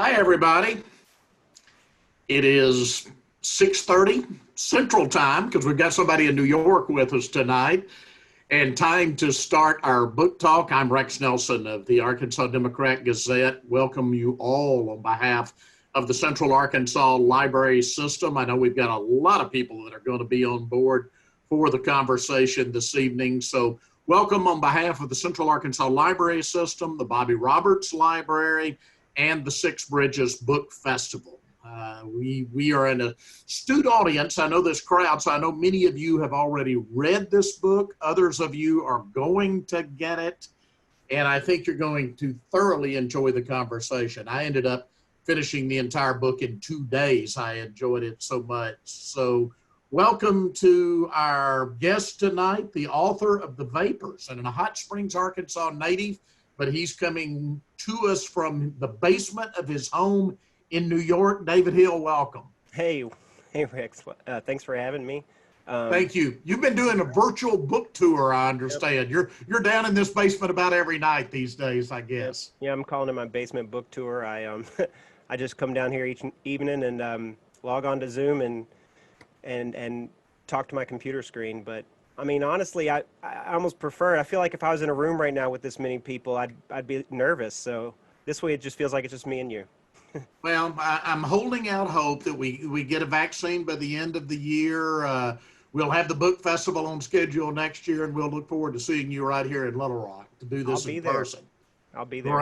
Hi, everybody. It is 6:30 Central Time because we've got somebody in New York with us tonight, and time to start our book talk. I'm Rex Nelson of the Arkansas Democrat-Gazette. Welcome you all on behalf of the Central Arkansas Library System. I know we've got a lot of people that are going to be on board for the conversation this evening. So welcome on behalf of the Central Arkansas Library System, the Bobby Roberts Library, and the Six Bridges Book Festival. We are an astute audience. I know this crowd, so I know many of you have already read this book. Others of you are going to get it, and I think you're going to thoroughly enjoy the conversation. I ended up finishing the entire book in 2 days. I enjoyed it so much. So welcome to our guest tonight, the author of The Vapors, and a Hot Springs, Arkansas native, but he's coming to us from the basement of his home in New York. David Hill, welcome. Hey Rex. Thanks for having me. Thank you. You've been doing a virtual book tour, I understand. Yep. You're down in this basement about every night these days, I guess. Yeah, I'm calling it my basement book tour. I I just come down here each evening and log on to Zoom and talk to my computer screen. But I mean, honestly, I almost prefer it. I feel like if I was in a room right now with this many people, I'd be nervous. So this way, it just feels like it's just me and you. Well, I'm holding out hope that we get a vaccine by the end of the year. We'll have the book festival on schedule next year, and we'll look forward to seeing you right here in Little Rock to do this in person. I'll be there.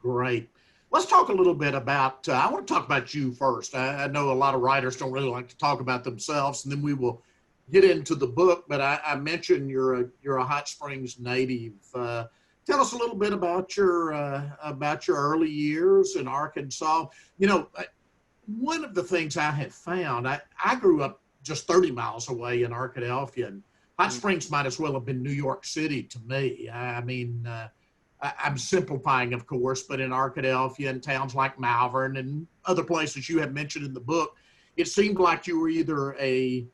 Great. Let's talk a little bit about, I want to talk about you first. I know a lot of writers don't really like to talk about themselves, and then we will get into the book, but I mentioned you're a Hot Springs native. Tell us a little bit about your early years in Arkansas. You know, one of the things I have found, I grew up just 30 miles away in Arkadelphia, and Hot Springs might as well have been New York City to me. I mean, I'm simplifying, of course, but in Arkadelphia and towns like Malvern and other places you have mentioned in the book, it seemed like you were either a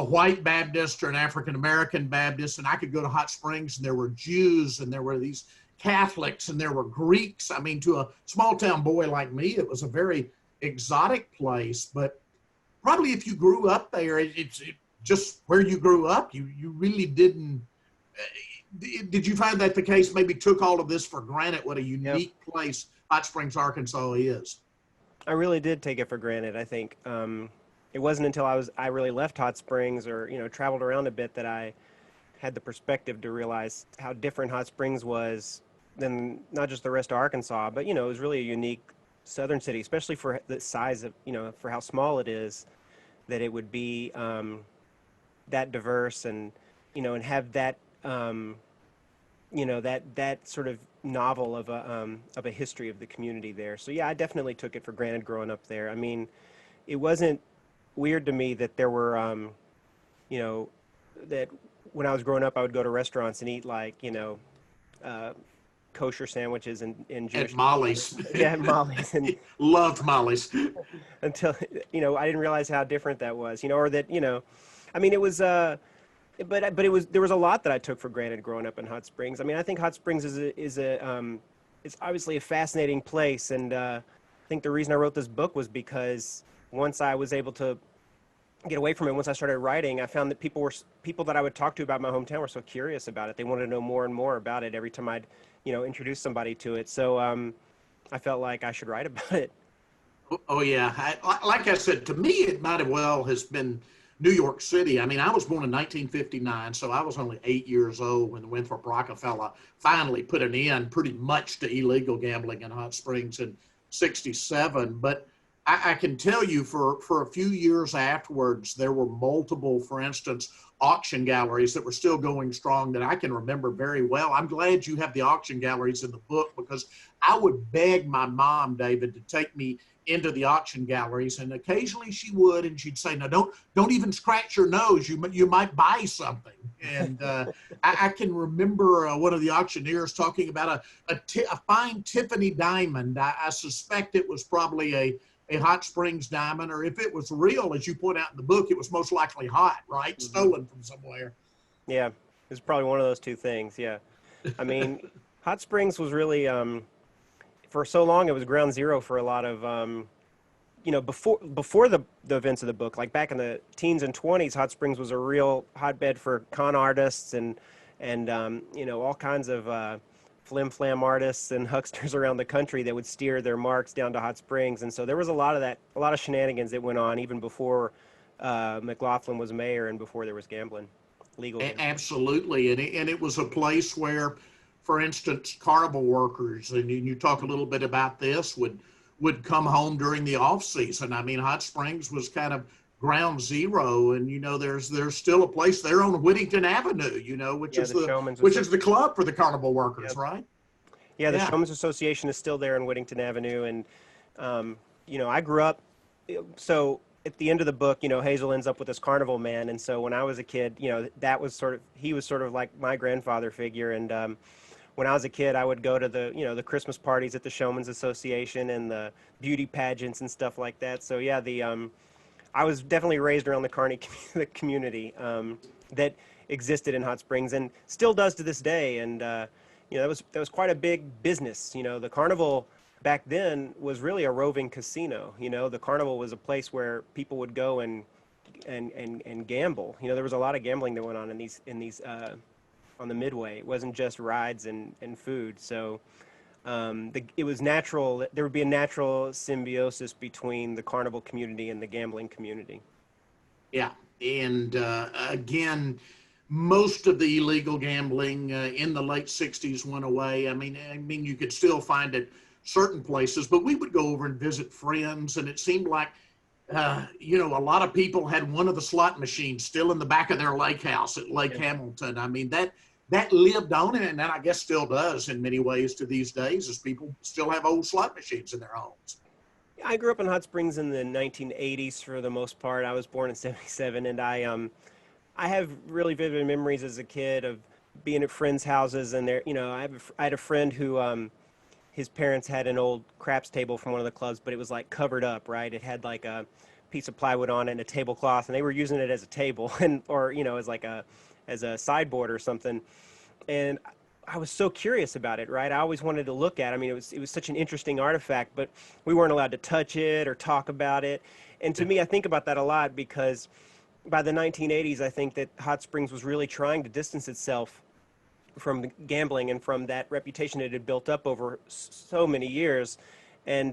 white Baptist or an African-American Baptist, and I could go to Hot Springs and there were Jews and there were these Catholics and there were Greeks. I mean, to a small town boy like me, it was a very exotic place, but probably if you grew up there, it's just where you grew up, you really didn't, did you find that the case, maybe took all of this for granted, what a unique place Hot Springs, Arkansas is? I really did take it for granted, I think. It wasn't until I really left Hot Springs or, traveled around a bit that I had the perspective to realize how different Hot Springs was than not just the rest of Arkansas, but, it was really a unique southern city, especially for the size of, for how small it is, that it would be that diverse and, and have that, that sort of novel of a history of the community there. So, yeah, I definitely took it for granted growing up there. I mean, it wasn't weird to me that there were, that when I was growing up, I would go to restaurants and eat kosher sandwiches and Jewish. At Molly's. Yeah, at Molly's. And loved Molly's. Until, I didn't realize how different that was, or that, I mean, it was, but there was a lot that I took for granted growing up in Hot Springs. I mean, I think Hot Springs is obviously a fascinating place. And I think the reason I wrote this book was because once I was able to get away from it, once I started writing, I found that people that I would talk to about my hometown were so curious about it. They wanted to know more and more about it every time I'd, introduce somebody to it. So I felt like I should write about it. Oh yeah. Like I said, to me, it might have well has been New York City. I mean, I was born in 1959, so I was only 8 years old when the Winthrop Rockefeller finally put an end pretty much to illegal gambling in Hot Springs in 67. But I can tell you for a few years afterwards, there were multiple, for instance, auction galleries that were still going strong that I can remember very well. I'm glad you have the auction galleries in the book because I would beg my mom, David, to take me into the auction galleries, and occasionally she would, and she'd say, "No, don't even scratch your nose. You might buy something." And I can remember one of the auctioneers talking about a fine Tiffany diamond. I suspect it was probably a Hot Springs diamond, or if it was real, as you point out in the book, it was most likely hot, right? Mm-hmm. Stolen from somewhere. Yeah, it's probably one of those two things. Yeah, I mean, Hot Springs was really for so long it was ground zero for a lot of before the events of the book, like back in the teens and 20s, Hot Springs was a real hotbed for con artists and all kinds of flim flam artists and hucksters around the country that would steer their marks down to Hot Springs. And so there was a lot of that, a lot of shenanigans that went on even before McLaughlin was mayor and before there was gambling, legal gambling. Absolutely, and it was a place where, for instance, carnival workers, and you talk a little bit about this, would come home during the off season. I mean, Hot Springs was kind of ground zero, and there's still a place there on Whittington Avenue, which is the club for the carnival workers, yep. Right? Yeah, the Showman's Association is still there on Whittington Avenue, and I grew up. So at the end of the book, Hazel ends up with this carnival man, and so when I was a kid, he was sort of like my grandfather figure, and when I was a kid, I would go to the Christmas parties at the Showman's Association and the beauty pageants and stuff like that. So yeah, I was definitely raised around the carny community that existed in Hot Springs and still does to this day. And that was quite a big business. The carnival back then was really a roving casino. The carnival was a place where people would go and gamble. There was a lot of gambling that went on in these on the Midway. It wasn't just rides and food. So it was natural. There would be a natural symbiosis between the carnival community and the gambling community. Yeah, and again, most of the illegal gambling in the late '60s went away. I mean, you could still find it certain places, but we would go over and visit friends, and it seemed like a lot of people had one of the slot machines still in the back of their lake house at Lake Hamilton. I mean, that lived on, and I guess still does in many ways to these days, as people still have old slot machines in their homes. I grew up in Hot Springs in the 1980s for the most part. I was born in '77, and I have really vivid memories as a kid of being at friends' houses, and I had a friend who his parents had an old craps table from one of the clubs, but it was like covered up, right? It had like a piece of plywood on it and a tablecloth, and they were using it as a table or as a sideboard or something. And I was so curious about it, right? I always wanted to look at it. I mean, it was such an interesting artifact, but we weren't allowed to touch it or talk about it. And to me, I think about that a lot because by the 1980s, I think that Hot Springs was really trying to distance itself from the gambling and from that reputation it had built up over so many years. And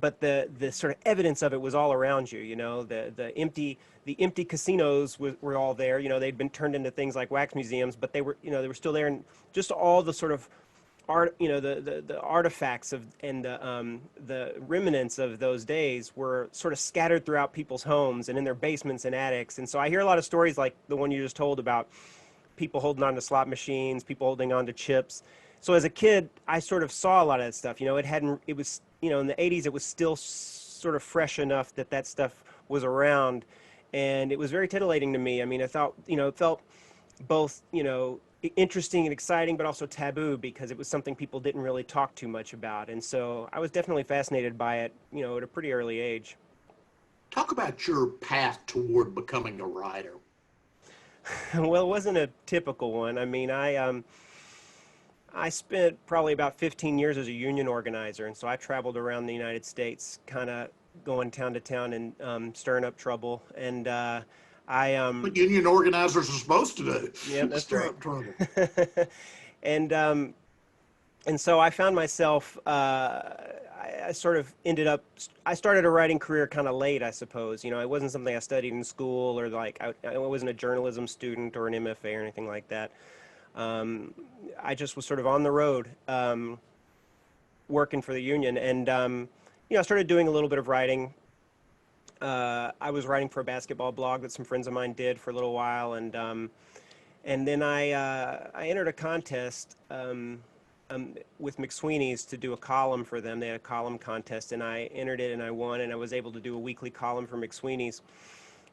but the sort of evidence of it was all around you. The empty casinos were all there. They'd been turned into things like wax museums, but they were still there, and just all the sort of art, the artifacts and the remnants of those days were sort of scattered throughout people's homes and in their basements and attics. And so I hear a lot of stories like the one you just told about people holding on to slot machines, people holding on to chips. So as a kid, I sort of saw a lot of that stuff. In the 80s, it was still sort of fresh enough that stuff was around, and it was very titillating to me. I mean, I thought, it felt both, interesting and exciting, but also taboo because it was something people didn't really talk too much about. And so I was definitely fascinated by it, at a pretty early age. Talk about your path toward becoming a writer. Well, it wasn't a typical one. I mean, I spent probably about 15 years as a union organizer, and so I traveled around the United States, kind of going town to town and stirring up trouble. And what union organizers are supposed to do. Yeah, that's stir right. up trouble. And so I found myself. I sort of ended up. I started a writing career kind of late, I suppose. It wasn't something I studied in school, or like I wasn't a journalism student or an MFA or anything like that. I just was sort of on the road working for the union, and I started doing a little bit of writing. I was writing for a basketball blog that some friends of mine did for a little while, and then I entered a contest with McSweeney's to do a column for them. They had a column contest, and I entered it and I won, and I was able to do a weekly column for McSweeney's.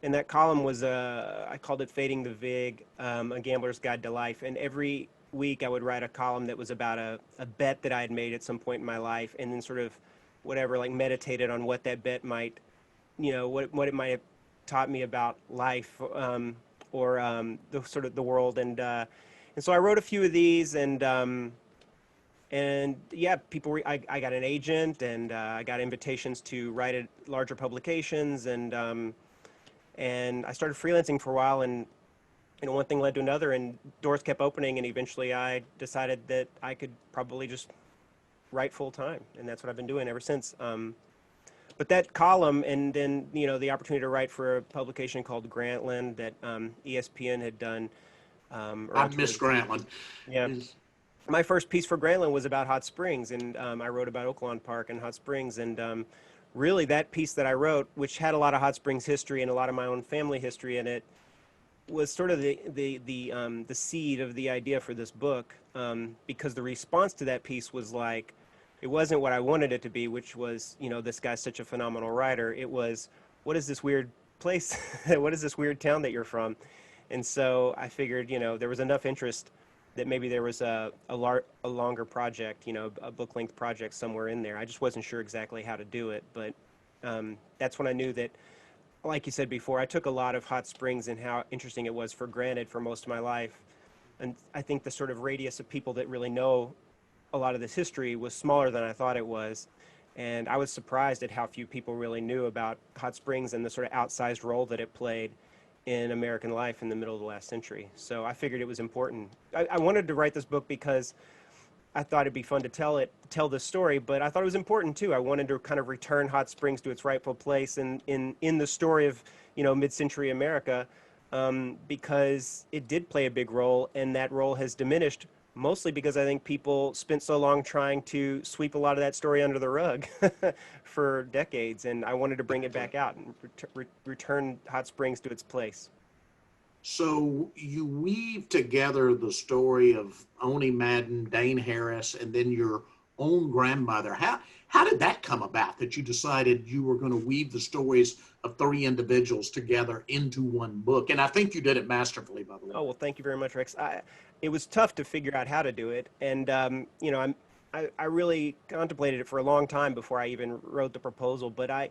And that column was, I called it Fading the Vig, A Gambler's Guide to Life. And every week I would write a column that was about a bet that I had made at some point in my life, and then sort of meditated on what that bet might, what it might have taught me about life or the sort of the world. And so I wrote a few of these, and And yeah, I got an agent, and I got invitations to write at larger publications, and I started freelancing for a while, and one thing led to another, and doors kept opening, and eventually I decided that I could probably just write full time, and that's what I've been doing ever since. But that column, and then the opportunity to write for a publication called Grantland that ESPN had done. Or I miss ultimately, Grantland. yeah. Is- My first piece for Grantland was about Hot Springs, and I wrote about Oaklawn Park and Hot Springs, and really that piece that I wrote, which had a lot of Hot Springs history and a lot of my own family history in it, was sort of the seed of the idea for this book, because the response to that piece was like, it wasn't what I wanted it to be, which was, this guy's such a phenomenal writer. It was, what is this weird place? What is this weird town that you're from? And so I figured, there was enough interest that maybe there was a longer project, a book-length project somewhere in there. I just wasn't sure exactly how to do it, but that's when I knew that, like you said before, I took a lot of Hot Springs and how interesting it was for granted for most of my life. And I think the sort of radius of people that really know a lot of this history was smaller than I thought it was. And I was surprised at how few people really knew about Hot Springs and the sort of outsized role that it played in American life in the middle of the last century. So I figured it was important. I wanted to write this book because I thought it'd be fun to tell this story, but I thought it was important too. I wanted to kind of return Hot Springs to its rightful place in the story of mid-century America, because it did play a big role, and that role has diminished mostly because I think people spent so long trying to sweep a lot of that story under the rug for decades, and I wanted to bring it back out and return Hot Springs to its place. So you weave together the story of Oni Madden, Dane Harris, and then your own grandmother. How did that come about, that you decided you were going to weave the stories of three individuals together into one book? And I think you did it masterfully, by the way. Oh, well, thank you very much, Rex. It was tough to figure out how to do it, and I really contemplated it for a long time before I even wrote the proposal. But I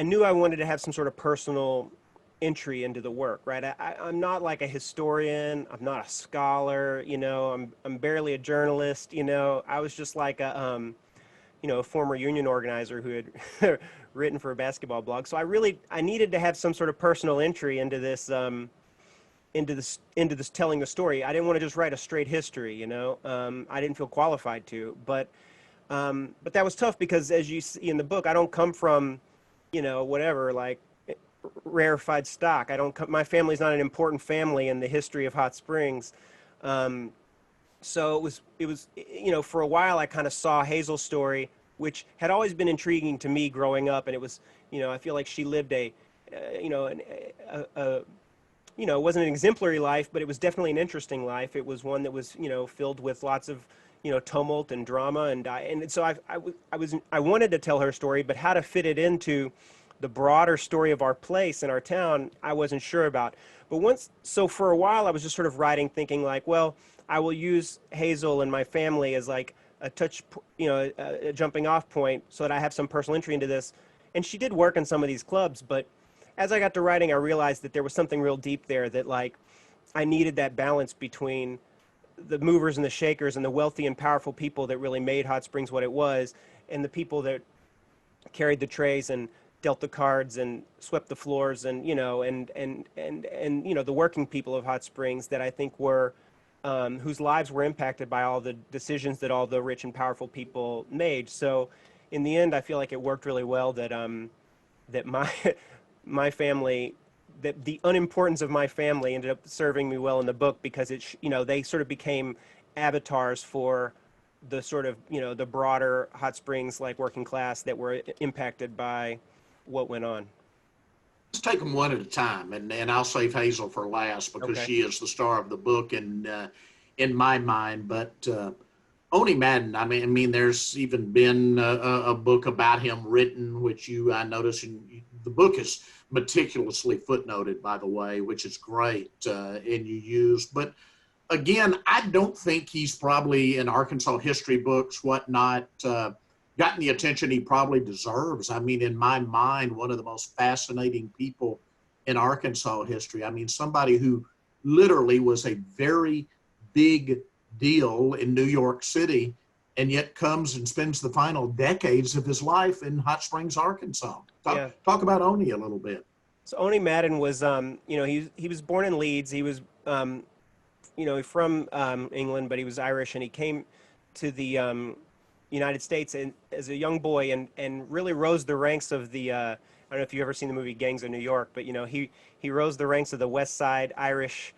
knew I wanted to have some sort of personal entry into the work, right? I'm not like a historian. I'm not a scholar. I'm barely a journalist. I was just like a former union organizer who had written for a basketball blog. So I needed to have some sort of personal entry into this. Into this telling the story. I didn't want to just write a straight history, I didn't feel qualified to, but that was tough because, as you see in the book, I don't come from, whatever, like rarefied stock. My family's not an important family in the history of Hot Springs. So it was, for a while I kind of saw Hazel's story, which had always been intriguing to me growing up. And it was, I feel like she lived it wasn't an exemplary life, but it was definitely an interesting life. It was one that was, filled with lots of, tumult and drama. And so I wanted to tell her story, but how to fit it into the broader story of our place and our town, I wasn't sure about. But so for a while, I was just sort of writing, thinking like, well, I will use Hazel and my family as like a a jumping off point so that I have some personal entry into this. And she did work in some of these clubs, but as I got to writing, I realized that there was something real deep there, that like I needed that balance between the movers and the shakers and the wealthy and powerful people that really made Hot Springs what it was, and the people that carried the trays and dealt the cards and swept the floors, and the working people of Hot Springs that I think were whose lives were impacted by all the decisions that all the rich and powerful people made. So in the end, I feel like it worked really well that that my family, that the unimportance of my family ended up serving me well in the book, because they sort of became avatars for the sort of, the broader Hot Springs, like working class, that were impacted by what went on. Let's take them one at a time, and I'll save Hazel for last because Okay. she is the star of the book and in my mind. But Oni Madden, I mean, there's even been a book about him written, which I noticed, and the book is meticulously footnoted, by the way, which is great, and you use. But again, I don't think he's probably in Arkansas history books, whatnot, gotten the attention he probably deserves. I mean, in my mind, one of the most fascinating people in Arkansas history. I mean, somebody who literally was a very big deal in New York City and yet comes and spends the final decades of his life in Hot Springs, Arkansas. Talk about Oni a little bit. So Oni Madden was, he was born in Leeds. He was, from England, but he was Irish, and he came to the United States as a young boy and really rose the ranks of the. I don't know if you've ever seen the movie Gangs of New York, but he rose the ranks of the West Side Irish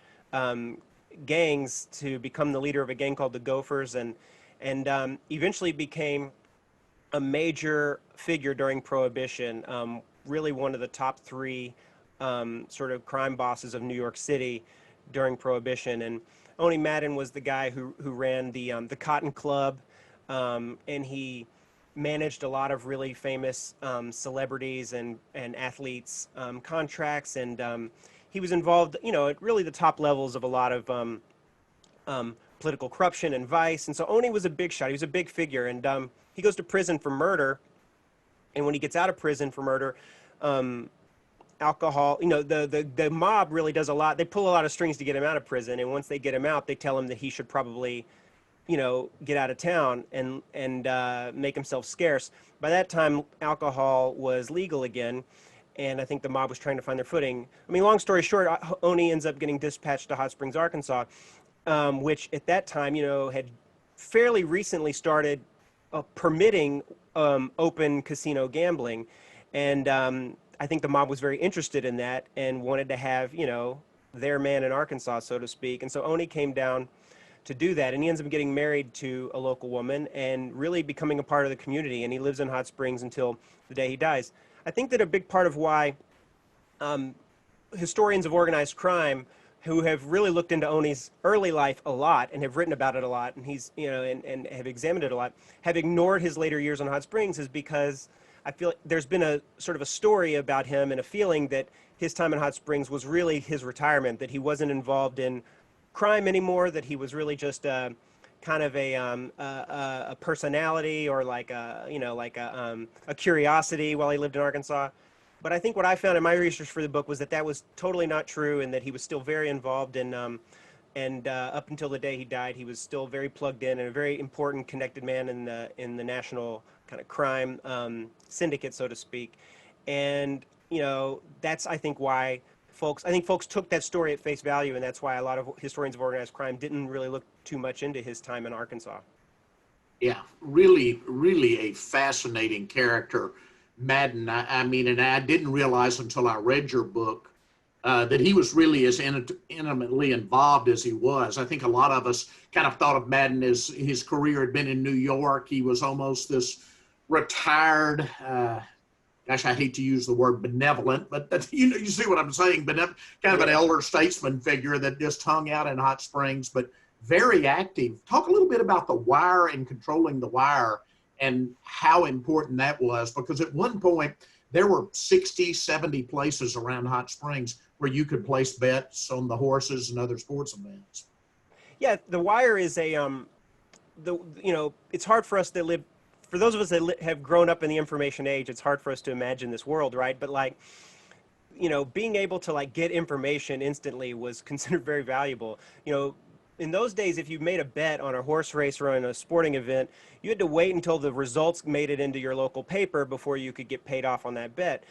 gangs to become the leader of a gang called the Gophers, and eventually became a major figure during Prohibition. Really one of the top three sort of crime bosses of New York City during Prohibition. And Oni Madden was the guy who ran the Cotton Club, and he managed a lot of really famous celebrities and athletes contracts, and he was involved, at really the top levels of a lot of political corruption and vice. And so Oni was a big shot. He was a big figure, and he goes to prison for murder. And when he gets out of prison for murder, alcohol, the mob really does a lot. They pull a lot of strings to get him out of prison, and once they get him out, they tell him that he should probably get out of town and make himself scarce. By that time, alcohol was legal again, and I think the mob was trying to find their footing. I mean, long story short, Oni ends up getting dispatched to Hot Springs, Arkansas, which at that time, had fairly recently started permitting open casino gambling, and I think the mob was very interested in that and wanted to have, their man in Arkansas, so to speak. And so Oni came down to do that, and he ends up getting married to a local woman and really becoming a part of the community, and he lives in Hot Springs until the day he dies. I think that a big part of why historians of organized crime who have really looked into Oni's early life a lot and have written about it a lot, and he's and have examined it a lot, have ignored his later years on Hot Springs, is because I feel there's been a sort of a story about him and a feeling that his time in Hot Springs was really his retirement, that he wasn't involved in crime anymore, that he was really just kind of a personality, or like a curiosity while he lived in Arkansas. But I think what I found in my research for the book was that was totally not true, and that he was still very involved in, and up until the day he died, he was still very plugged in and a very important, connected man in the national kind of crime syndicate, so to speak. And that's, I think, why folks took that story at face value, and that's why a lot of historians of organized crime didn't really look too much into his time in Arkansas. Yeah, really, really a fascinating character, Madden. I mean, and I didn't realize until I read your book that he was really as intimately involved as he was. I think a lot of us kind of thought of Madden as his career had been in New York. He was almost this retired, gosh, I hate to use the word benevolent, but you see what I'm saying, kind of an elder statesman figure that just hung out in Hot Springs, but very active. Talk a little bit about the wire and controlling the wire and how important that was, because at one point there were 60, 70 places around Hot Springs where you could place bets on the horses and other sports events. Yeah, the wire is it's hard for us to live. For those of us that have grown up in the information age, it's hard for us to imagine this world, right? But being able to get information instantly was considered very valuable. In those days, if you made a bet on a horse race or on a sporting event, you had to wait until the results made it into your local paper before you could get paid off on that bet.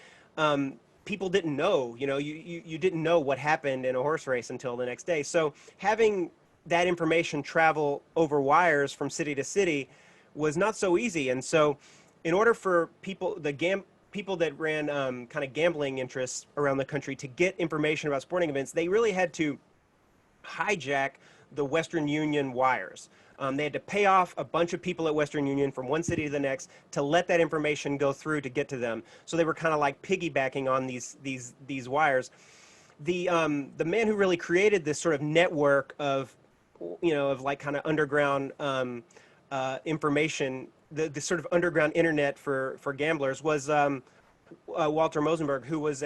People didn't know, you didn't know what happened in a horse race until the next day. So having that information travel over wires from city to city was not so easy. And so in order for people that ran kind of gambling interests around the country to get information about sporting events, they really had to hijack the Western Union wires. They had to pay off a bunch of people at Western Union from one city to the next to let that information go through to get to them. So they were kind of like piggybacking on these wires. The man who really created this sort of network of kind of underground information, the sort of underground internet for gamblers was Walter Mosenberg, who was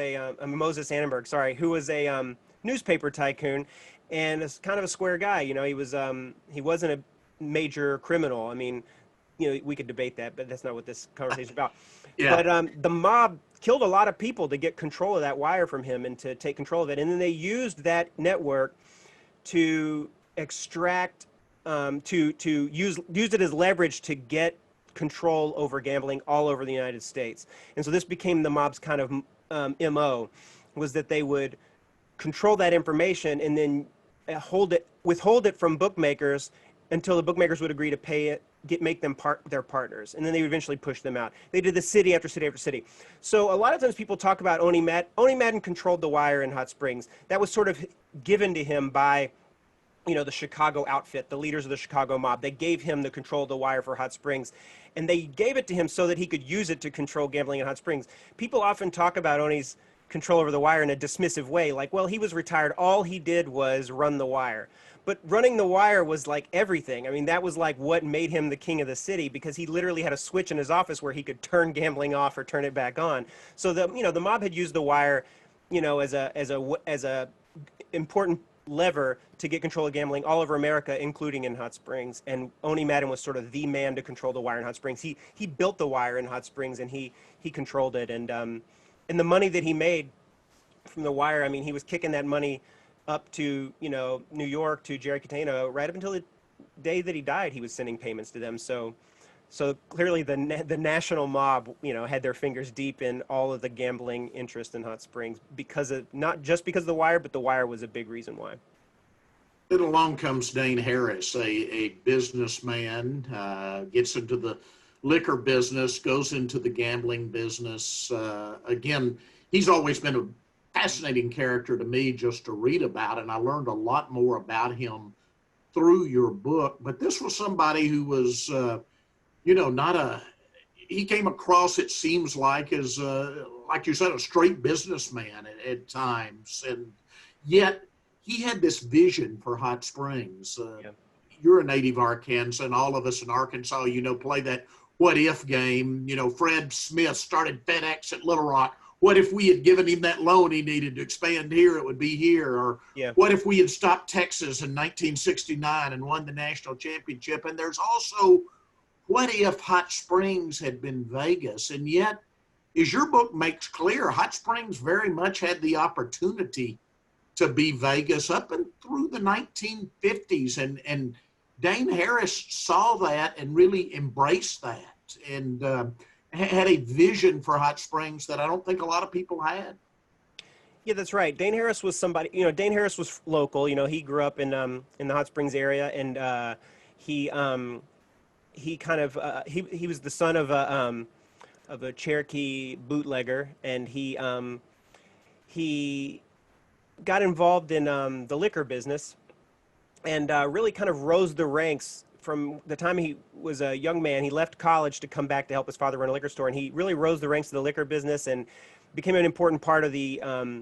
Moses Annenberg, sorry, who was a newspaper tycoon and kind of a square guy. He wasn't a major criminal. I mean, we could debate that, but that's not what this conversation is about. Yeah. But the mob killed a lot of people to get control of that wire from him and to take control of it. And then they used that network to extract to use it as leverage to get control over gambling all over the United States. And so this became the mob's kind of MO, was that they would control that information and then withhold it from bookmakers until the bookmakers would agree to pay it, make them their partners, and then they would eventually push them out. They did this city after city after city. So a lot of times people talk about Oni Madden. Oni Madden controlled the wire in Hot Springs. That was sort of given to him by, the Chicago outfit, the leaders of the Chicago mob. They gave him the control of the wire for Hot Springs, and they gave it to him so that he could use it to control gambling in Hot Springs. People often talk about Oni's control over the wire in a dismissive way, like, well, he was retired, all he did was run the wire. But running the wire was like everything. I mean, that was like what made him the king of the city, because he literally had a switch in his office where he could turn gambling off or turn it back on. So the mob had used the wire, as a important lever to get control of gambling all over America, including in Hot Springs. And Oni Madden was sort of the man to control the wire in Hot Springs. He built the wire in Hot Springs, and he controlled it. And the money that he made from the wire, I mean, he was kicking that money up to, New York, to Jerry Catena, right up until the day that he died. He was sending payments to them. So clearly the national mob, had their fingers deep in all of the gambling interest in Hot Springs, not just because of the wire, but the wire was a big reason why. Then along comes Dane Harris, a businessman, gets into the liquor business, goes into the gambling business. Again, he's always been a fascinating character to me just to read about, and I learned a lot more about him through your book. But this was somebody who was, he came across, it seems like, as, like you said, a straight businessman at times. And yet he had this vision for Hot Springs. You're a native Arkansan. All of us in Arkansas, play that what if game. Fred Smith started FedEx at Little Rock. What if we had given him that loan he needed to expand here? It would be here. Or what if we had stopped Texas in 1969 and won the national championship? And there's also, what if Hot Springs had been Vegas? And yet, as your book makes clear, Hot Springs very much had the opportunity to be Vegas up and through the 1950s. And Dane Harris saw that and really embraced that, and had a vision for Hot Springs that I don't think a lot of people had. Yeah, that's right. Dane Harris was somebody, Dane Harris was local. He grew up in the Hot Springs area, and he was the son of a Cherokee bootlegger, and he got involved in the liquor business, and really kind of rose the ranks from the time he was a young man. He left college to come back to help his father run a liquor store, and he really rose the ranks of the liquor business and became an important part of the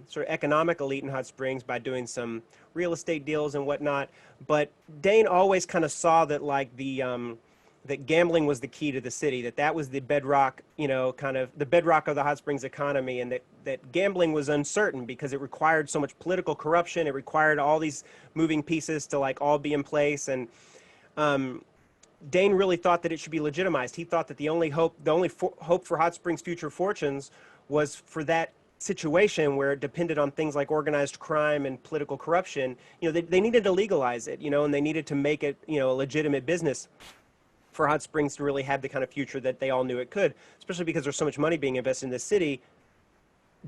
sort of economic elite in Hot Springs by doing some real estate deals and whatnot. But Dane always kind of saw that, like, that gambling was the key to the city, that was the bedrock, kind of the bedrock of the Hot Springs economy, and that gambling was uncertain because it required so much political corruption. It required all these moving pieces to, like, all be in place. And Dane really thought that it should be legitimized. He thought that the only hope for Hot Springs' future fortunes was for that situation where it depended on things like organized crime and political corruption. They needed to legalize it, and they needed to make it, a legitimate business for Hot Springs to really have the kind of future that they all knew it could, especially because there's so much money being invested in the city,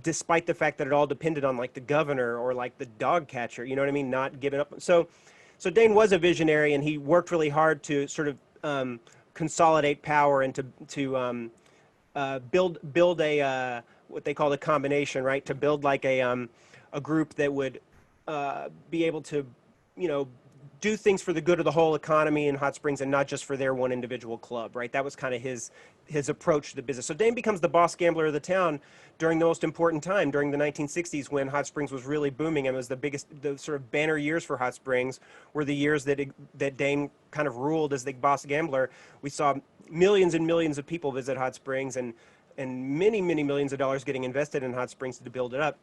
despite the fact that it all depended on, like, the governor or, like, the dog catcher, not giving up. So Dane was a visionary, and he worked really hard to sort of consolidate power and to build a what they call a combination, right? To build like a group that would be able to, do things for the good of the whole economy in Hot Springs and not just for their one individual club, right? That was kind of his approach to the business. So Dane becomes the boss gambler of the town during the most important time, during the 1960s, when Hot Springs was really booming, and it was the sort of banner years for Hot Springs were the years that Dane kind of ruled as the boss gambler. We saw millions and millions of people visit Hot Springs, and many, many millions of dollars getting invested in Hot Springs to build it up.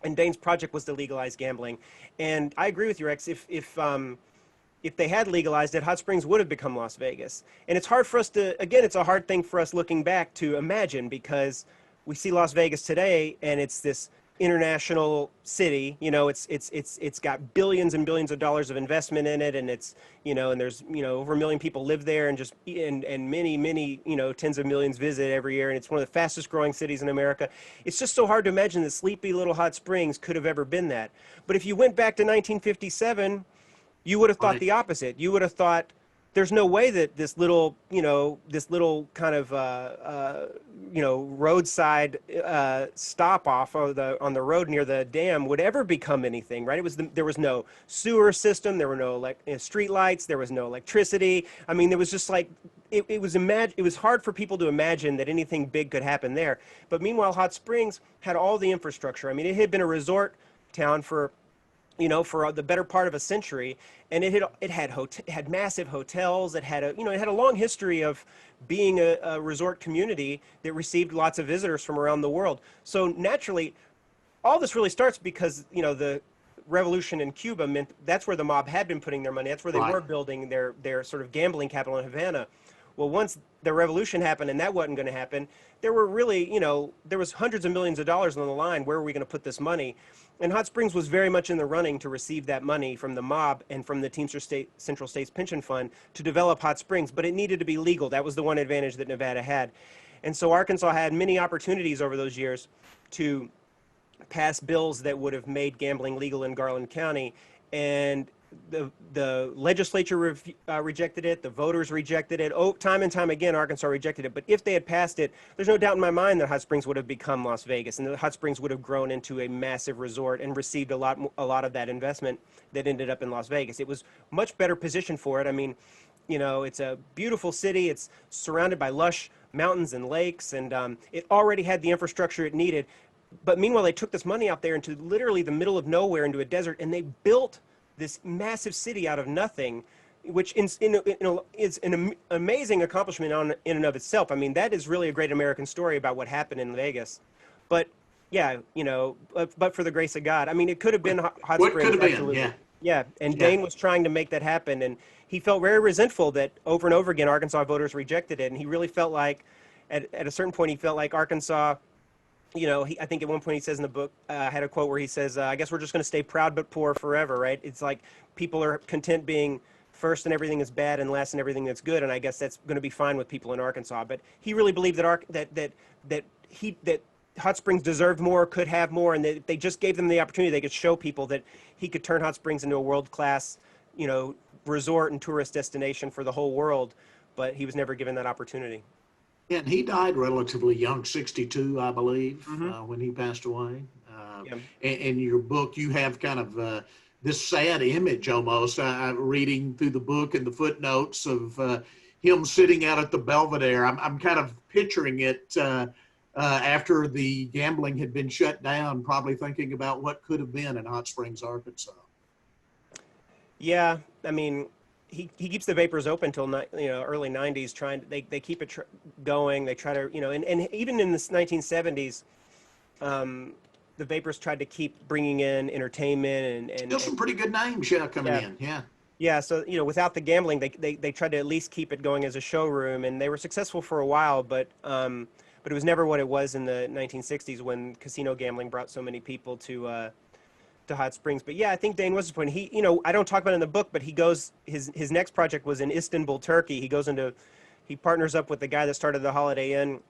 And Dane's project was to legalize gambling. And I agree with you, Rex. If they had legalized it, Hot Springs would have become Las Vegas. And it's hard for us to, again, it's a hard thing for us looking back to imagine, because we see Las Vegas today, and it's this international city. You know, it's got billions and billions of dollars of investment in it, and it's, you know, and there's, you know, over 1 million people live there, and just and many, you know, tens of millions visit every year, and it's one of the fastest growing cities in America. It's just so hard to imagine that sleepy little Hot Springs could have ever been that. But if you went back to 1957, you would have thought Right. the opposite. You would have thought there's no way that this little, you know, this little kind of, you know, roadside stop off on the road near the dam would ever become anything, right? There was no sewer system, there were no street lights, there was no electricity. I mean, there was just like it was hard for people to imagine that anything big could happen there. But meanwhile, Hot Springs had all the infrastructure. I mean, it had been a resort town for, you know, for the better part of a century, and it had massive hotels. It had a long history of being a resort community that received lots of visitors from around the world. So naturally, all this really starts because, you know, the revolution in Cuba meant that's where the mob had been putting their money. That's where they Right. were building their sort of gambling capital in Havana. Well, once the revolution happened and that wasn't going to happen, there were really, you know, there was hundreds of millions of dollars on the line. Where are we going to put this money? And Hot Springs was very much in the running to receive that money from the mob and from the Teamster Central States Pension Fund to develop Hot Springs, but it needed to be legal. That was the one advantage that Nevada had. And so Arkansas had many opportunities over those years to pass bills that would have made gambling legal in Garland County, and the legislature rejected it. The voters rejected it. Oh, time and time again, Arkansas rejected it. But if they had passed it, there's no doubt in my mind that Hot Springs would have become Las Vegas, and that Hot Springs would have grown into a massive resort and received a lot of that investment that ended up in Las Vegas. It was much better positioned for it. I mean, you know, it's a beautiful city. It's surrounded by lush mountains and lakes, and it already had the infrastructure it needed. But meanwhile, they took this money out there into literally the middle of nowhere, into a desert, and they built this massive city out of nothing, which is an amazing accomplishment in and of itself. I mean, that is really a great American story about what happened in Vegas. But yeah, you know, but for the grace of God, I mean, it could have been Hot What Springs, could have been? absolutely. Yeah. Yeah, and Yeah. Dane was trying to make that happen, and he felt very resentful that over and over again Arkansas voters rejected it, and he really felt like, at a certain point, he felt like Arkansas. You know, I think at one point he says in the book, I had a quote where he says, I guess we're just going to stay proud but poor forever, right? It's like people are content being first and everything is bad and last and everything that's good, and I guess that's going to be fine with people in Arkansas. But he really believed that Hot Springs deserved more, could have more, and that if they just gave them the opportunity, they could show people that he could turn Hot Springs into a world-class, you know, resort and tourist destination for the whole world. But he was never given that opportunity. Yeah, and he died relatively young, 62, I believe, Mm-hmm. when he passed away. Yeah. In your book, you have kind of this sad image almost, reading through the book and the footnotes of him sitting out at the Belvedere. I'm kind of picturing it after the gambling had been shut down, probably thinking about what could have been in Hot Springs, Arkansas. Yeah, I mean, he keeps the Vapors open till early '90s. They keep it going. They try to, you know, and even in the 1970s, the Vapors tried to keep bringing in entertainment Still some pretty good names, yeah, coming yeah. in. Yeah. Yeah, so, you know, without the gambling, they tried to at least keep it going as a showroom, and they were successful for a while, but it was never what it was in the 1960s when casino gambling brought so many people to Hot Springs. But yeah, I think Dane was disappointed. He, you know, I don't talk about it in the book, but he goes, his next project was in Istanbul, Turkey. He partners up with the guy that started the Holiday Inn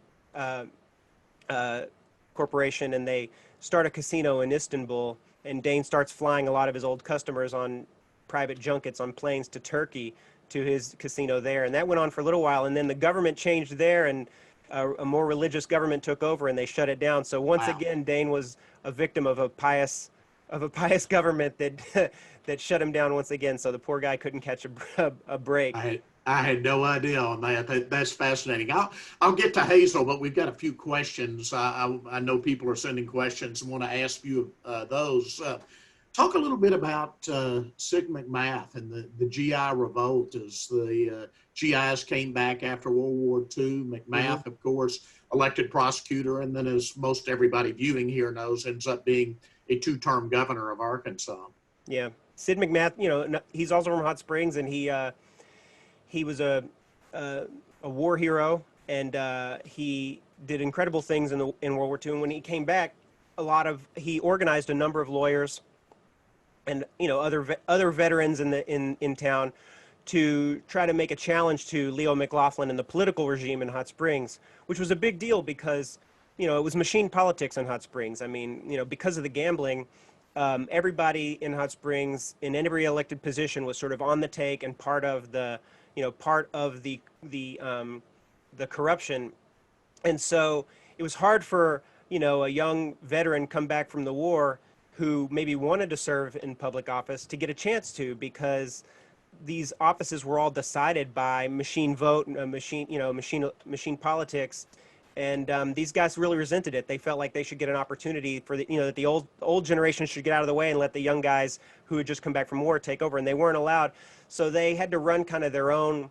Corporation, and they start a casino in Istanbul, and Dane starts flying a lot of his old customers on private junkets on planes to Turkey to his casino there. And that went on for a little while, and then the government changed there, and a more religious government took over, and they shut it down. So once Wow. again, Dane was a victim of a pious government that that shut him down once again. So the poor guy couldn't catch a break. I had no idea on that. That's fascinating. I'll get to Hazel, but we've got a few questions. I know people are sending questions and want to ask you those. Talk a little bit about Sig McMath and the GI revolt as the GIs came back after World War II. McMath, of course, elected prosecutor, and then, as most everybody viewing here knows, ends up being a two-term governor of Arkansas. Yeah, Sid McMath. You know, he's also from Hot Springs, and he was a war hero, and he did incredible things in World War II. And when he came back, he organized a number of lawyers and other veterans in town to try to make a challenge to Leo McLaughlin and the political regime in Hot Springs, which was a big deal because it was machine politics in Hot Springs. I mean, because of the gambling, everybody in Hot Springs in every elected position was sort of on the take and part of the the corruption. And so it was hard for a young veteran come back from the war who maybe wanted to serve in public office to get a chance to, because these offices were all decided by machine vote, machine politics, and these guys really resented it. They felt like they should get an opportunity for that the old generation should get out of the way and let the young guys who had just come back from war take over, and they weren't allowed. So they had to run kind of their own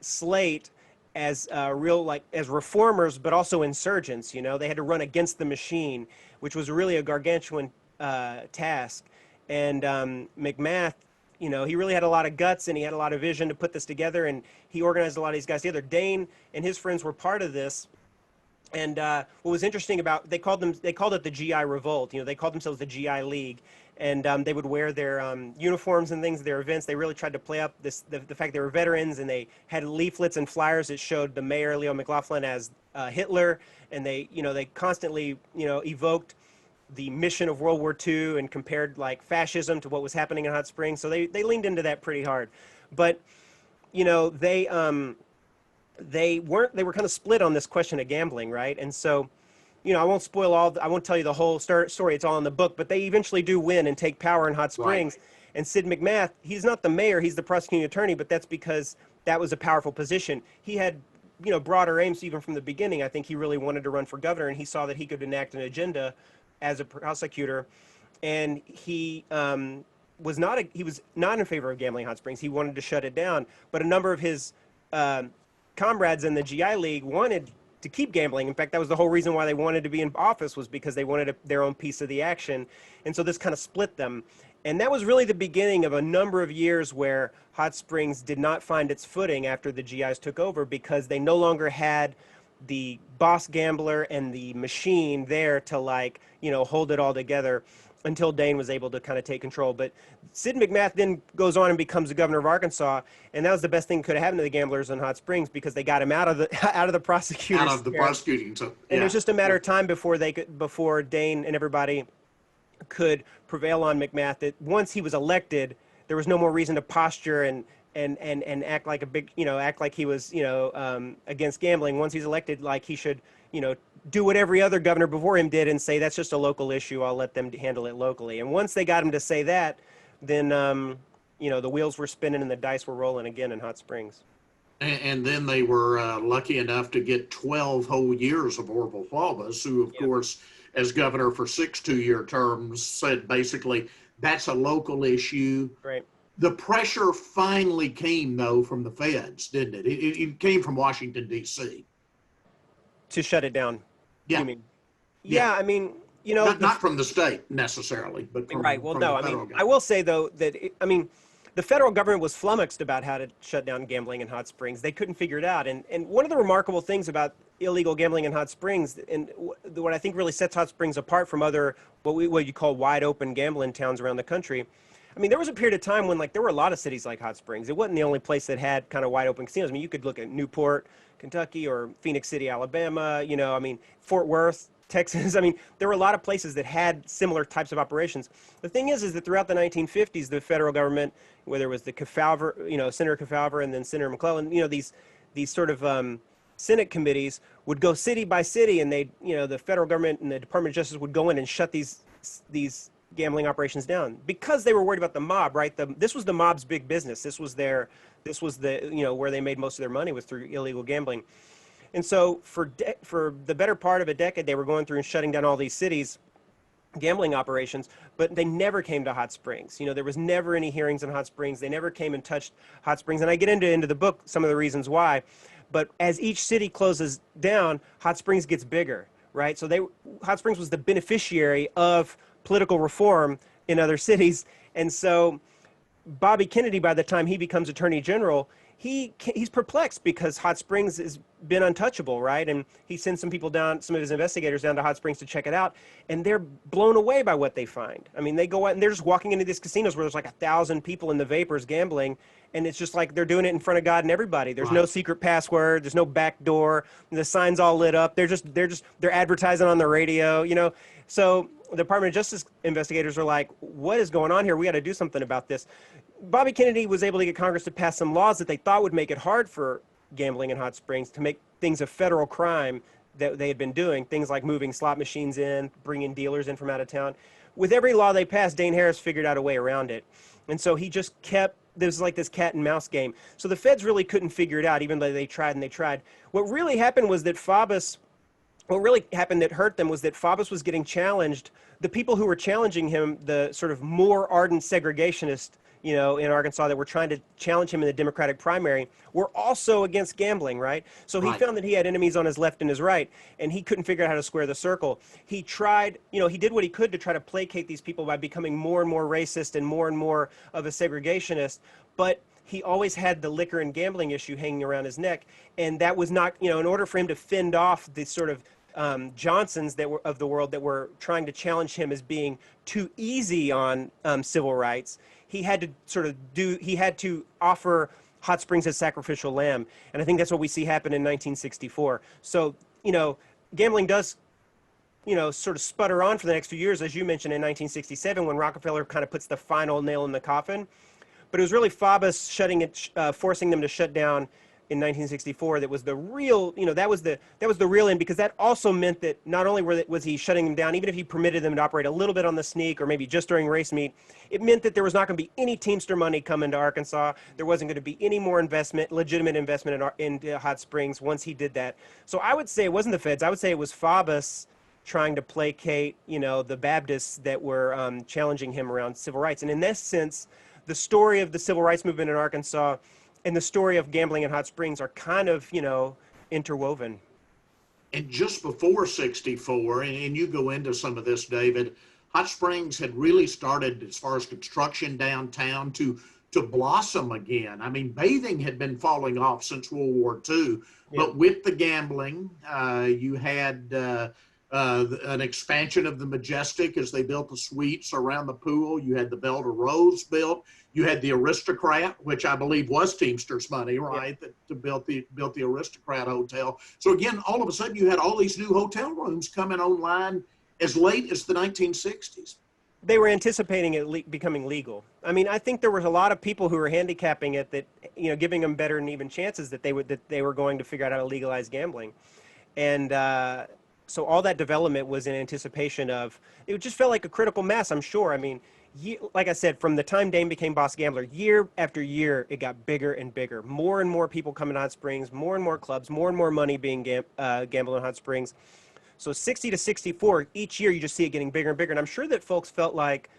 slate as as reformers, but also insurgents. They had to run against the machine, which was really a gargantuan task. And McMath, he really had a lot of guts and he had a lot of vision to put this together, and he organized a lot of these guys together. Dane and his friends were part of this. And what was interesting about, they called it the GI Revolt. They called themselves the GI League, and they would wear their uniforms and things at their events. They really tried to play up the fact they were veterans, and they had leaflets and flyers that showed the mayor Leo McLaughlin as Hitler, and they constantly evoked the mission of World War II and compared like fascism to what was happening in Hot Springs. So they leaned into that pretty hard, but they were kind of split on this question of gambling, right? And so, I won't I won't tell you the whole story. It's all in the book, but they eventually do win and take power in Hot Springs. Right. And Sid McMath, he's not the mayor, he's the prosecuting attorney, but that's because that was a powerful position. He had, broader aims even from the beginning. I think he really wanted to run for governor, and he saw that he could enact an agenda as a prosecutor, and he was not in favor of gambling in Hot Springs. He wanted to shut it down, but a number of his comrades in the GI League wanted to keep gambling. In fact, that was the whole reason why they wanted to be in office, was because they wanted their own piece of the action. And so this kind of split them. And that was really the beginning of a number of years where Hot Springs did not find its footing after the GIs took over, because they no longer had the boss gambler and the machine there to hold it all together, until Dane was able to kind of take control. But Sid McMath then goes on and becomes the governor of Arkansas, and that was the best thing that could have happened to the gamblers in Hot Springs, because they got him out of the prosecutor's out of the prosecuting. So, and it was just a matter of time before Dane and everybody could prevail on McMath. That once he was elected, there was no more reason to posture and act like act like he was against gambling. Once he's elected, like he should do what every other governor before him did and say, that's just a local issue, I'll let them handle it locally. And once they got him to say that, then the wheels were spinning and the dice were rolling again in Hot Springs. And then they were lucky enough to get 12 whole years of Orville Faubus, who of course, as governor for 6 2-year terms, said basically that's a local issue. Right. The pressure finally came, though, from the feds, didn't it? It came from Washington, D.C. To shut it down. Yeah. You mean? Yeah, I mean, not from the state necessarily, but from, right. Well, from no, the I federal mean, government. I will say though that the federal government was flummoxed about how to shut down gambling in Hot Springs. They couldn't figure it out. And one of the remarkable things about illegal gambling in Hot Springs, and what I think really sets Hot Springs apart from other what you call wide open gambling towns around the country. I mean, there was a period of time when there were a lot of cities like Hot Springs. It wasn't the only place that had kind of wide open casinos. I mean, you could look at Newport, Kentucky, or Phoenix City, Alabama, Fort Worth, Texas. I mean, there were a lot of places that had similar types of operations. The thing is that throughout the 1950s, the federal government, whether it was the Kefauver, Senator Kefauver and then Senator McClellan, these sort of Senate committees would go city by city, and the federal government and the Department of Justice would go in and shut these gambling operations down, because they were worried about the mob, right? This was the mob's big business. This was the where they made most of their money, was through illegal gambling. And so for the better part of a decade, they were going through and shutting down all these cities' gambling operations, but they never came to Hot Springs. There was never any hearings in Hot Springs. They never came and touched Hot Springs. And I get into the book some of the reasons why. But as each city closes down, Hot Springs gets bigger, right? So Hot Springs was the beneficiary of political reform in other cities. And so Bobby Kennedy, by the time he becomes Attorney General, he's perplexed because Hot Springs has been untouchable, right? And he sends some people down, some of his investigators down to Hot Springs to check it out, and they're blown away by what they find. I mean, they go out and they're just walking into these casinos where there's like 1,000 people in the vapors gambling, and it's just like they're doing it in front of God and everybody. There's no secret password, there's no back door, the sign's all lit up. They're advertising on the radio, you know. So the Department of Justice investigators are like, what is going on here? We got to do something about this. Bobby Kennedy was able to get Congress to pass some laws that they thought would make it hard for gambling in Hot Springs, to make things a federal crime that they had been doing, things like moving slot machines in, bringing dealers in from out of town. With every law they passed, Dane Harris figured out a way around it. And so he just kept, there was like this cat and mouse game. So the feds really couldn't figure it out, even though they tried and they tried. What really happened was that what really happened that hurt them was that Faubus was getting challenged. The people who were challenging him, the sort of more ardent segregationists, you know, in Arkansas that were trying to challenge him in the Democratic primary, were also against gambling, right? So he found that he had enemies on his left and his right, and he couldn't figure out how to square the circle. He tried, you know, he did what he could to try to placate these people by becoming more and more racist and more of a segregationist, but he always had the liquor and gambling issue hanging around his neck, and that was not, you know, in order for him to fend off the sort of Johnsons that were of the world that were trying to challenge him as being too easy on civil rights, he had to offer Hot Springs as sacrificial lamb. And I think that's what we see happen in 1964. So, you know, gambling does, you know, sort of sputter on for the next few years, as you mentioned in 1967, when Rockefeller kind of puts the final nail in the coffin. But it was really Faubus forcing them to shut down in 1964 that was the real, you know, that was the real end, because that also meant that not only was he shutting them down, even if he permitted them to operate a little bit on the sneak or maybe just during race meet, it meant that there was not going to be any Teamster money coming to Arkansas. There wasn't going to be any more investment, legitimate investment in Hot Springs once he did that. So I would say it wasn't the feds. I would say it was Faubus trying to placate, you know, the Baptists that were challenging him around civil rights. And in this sense, the story of the civil rights movement in Arkansas and the story of gambling in Hot Springs are kind of, you know, interwoven. And just before 64, and you go into some of this, David, Hot Springs had really started, as far as construction downtown, to blossom again. I mean, bathing had been falling off since World War II, but with the gambling, you had an expansion of the Majestic as they built the suites around the pool. You had the Belle de Rose built. You had the Aristocrat, which I believe was Teamsters money, right? That to built the Aristocrat Hotel. So again, all of a sudden you had all these new hotel rooms coming online as late as the 1960s. They were anticipating it becoming legal. I mean, I think there was a lot of people who were handicapping it, that, you know, giving them better and even chances that they were going to figure out how to legalize gambling. And so all that development was in anticipation of, it just felt like a critical mass, I'm sure. I mean, like I said, from the time Dane became boss gambler, year after year, it got bigger and bigger. More and more people coming to Hot Springs, more and more clubs, more and more money being gambled in Hot Springs. So 60 to 64, each year you just see it getting bigger and bigger. And I'm sure that folks felt like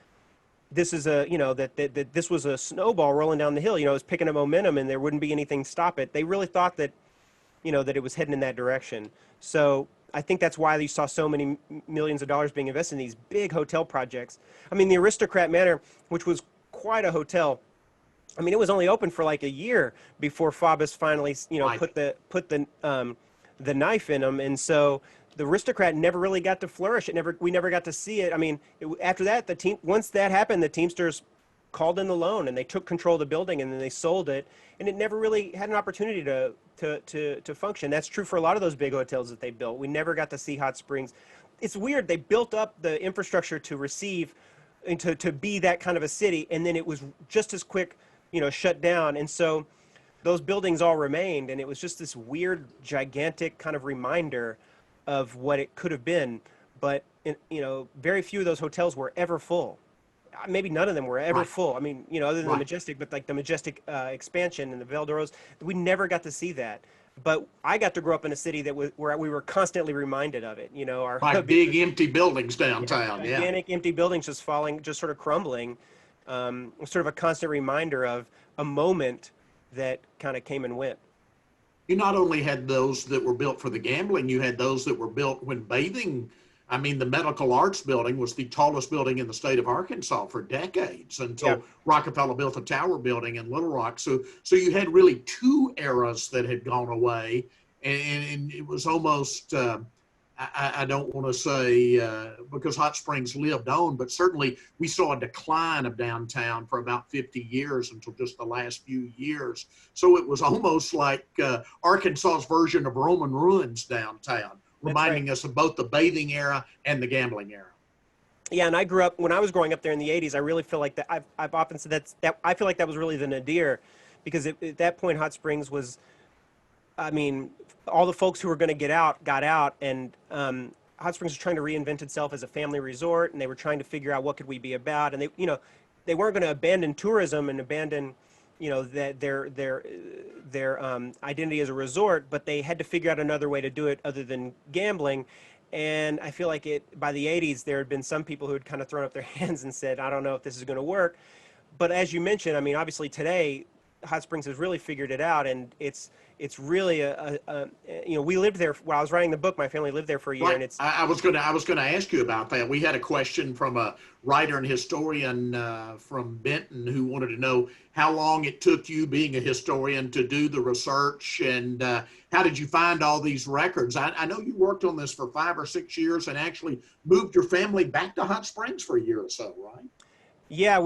this is a, you know, that this was a snowball rolling down the hill. You know, it was picking up momentum and there wouldn't be anything to stop it. They really thought that, you know, that it was heading in that direction. So I think that's why you saw so many millions of dollars being invested in these big hotel projects. I mean, the Aristocrat Manor, which was quite a hotel, I mean, it was only open for like a year before Faubus finally, you know, put the knife in them. And so the Aristocrat never really got to flourish. We never got to see it. I mean, after that, once that happened, the Teamsters called in the loan and they took control of the building and then they sold it, and it never really had an opportunity to function. That's true for a lot of those big hotels that they built. We never got to see Hot Springs. It's weird. They built up the infrastructure to receive and to be that kind of a city, and then it was just as quick, you know, shut down. And so those buildings all remained, and it was just this weird, gigantic kind of reminder of what it could have been. But, you know, very few of those hotels were ever full. Maybe none of them were ever full. I mean, you know, other than the Majestic, but like the Majestic expansion and the Belle de Rose, we never got to see that. But I got to grow up in a city where we were constantly reminded of it. You know, our big empty buildings downtown. Gigantic empty buildings just falling, just sort of crumbling. Sort of a constant reminder of a moment that kind of came and went. You not only had those that were built for the gambling, you had those that were built when bathing I mean, the Medical Arts Building was the tallest building in the state of Arkansas for decades Yeah. until Rockefeller built the Tower Building in Little Rock. So you had really two eras that had gone away, and it was almost. I don't want to say because Hot Springs lived on, but certainly we saw a decline of downtown for about 50 years until just the last few years. So it was almost like Arkansas's version of Roman ruins downtown, That's right. reminding us of both the bathing era and the gambling era. Yeah, and I grew up when I was growing up there in the '80s. I really feel like that. I've often said that I feel like that was really the nadir, because at that point Hot Springs was, I mean, all the folks who were going to get out got out, and Hot Springs was trying to reinvent itself as a family resort, and they were trying to figure out what could we be about, and they weren't going to abandon tourism and abandon, that their identity as a resort, but they had to figure out another way to do it other than gambling. And I feel like by the '80s there had been some people who had kind of thrown up their hands and said, I don't know if this is going to work. But as you mentioned, I mean, obviously today Hot Springs has really figured it out, and it's really we lived there while I was writing the book. My family lived there for a year, Right. and it's I was gonna ask you about that. We had a question from a writer and historian from Benton who wanted to know how long it took you, being a historian, to do the research, and how did you find all these records? I know you worked on this for 5 or 6 years and actually moved your family back to Hot Springs for a year or so, right? yeah,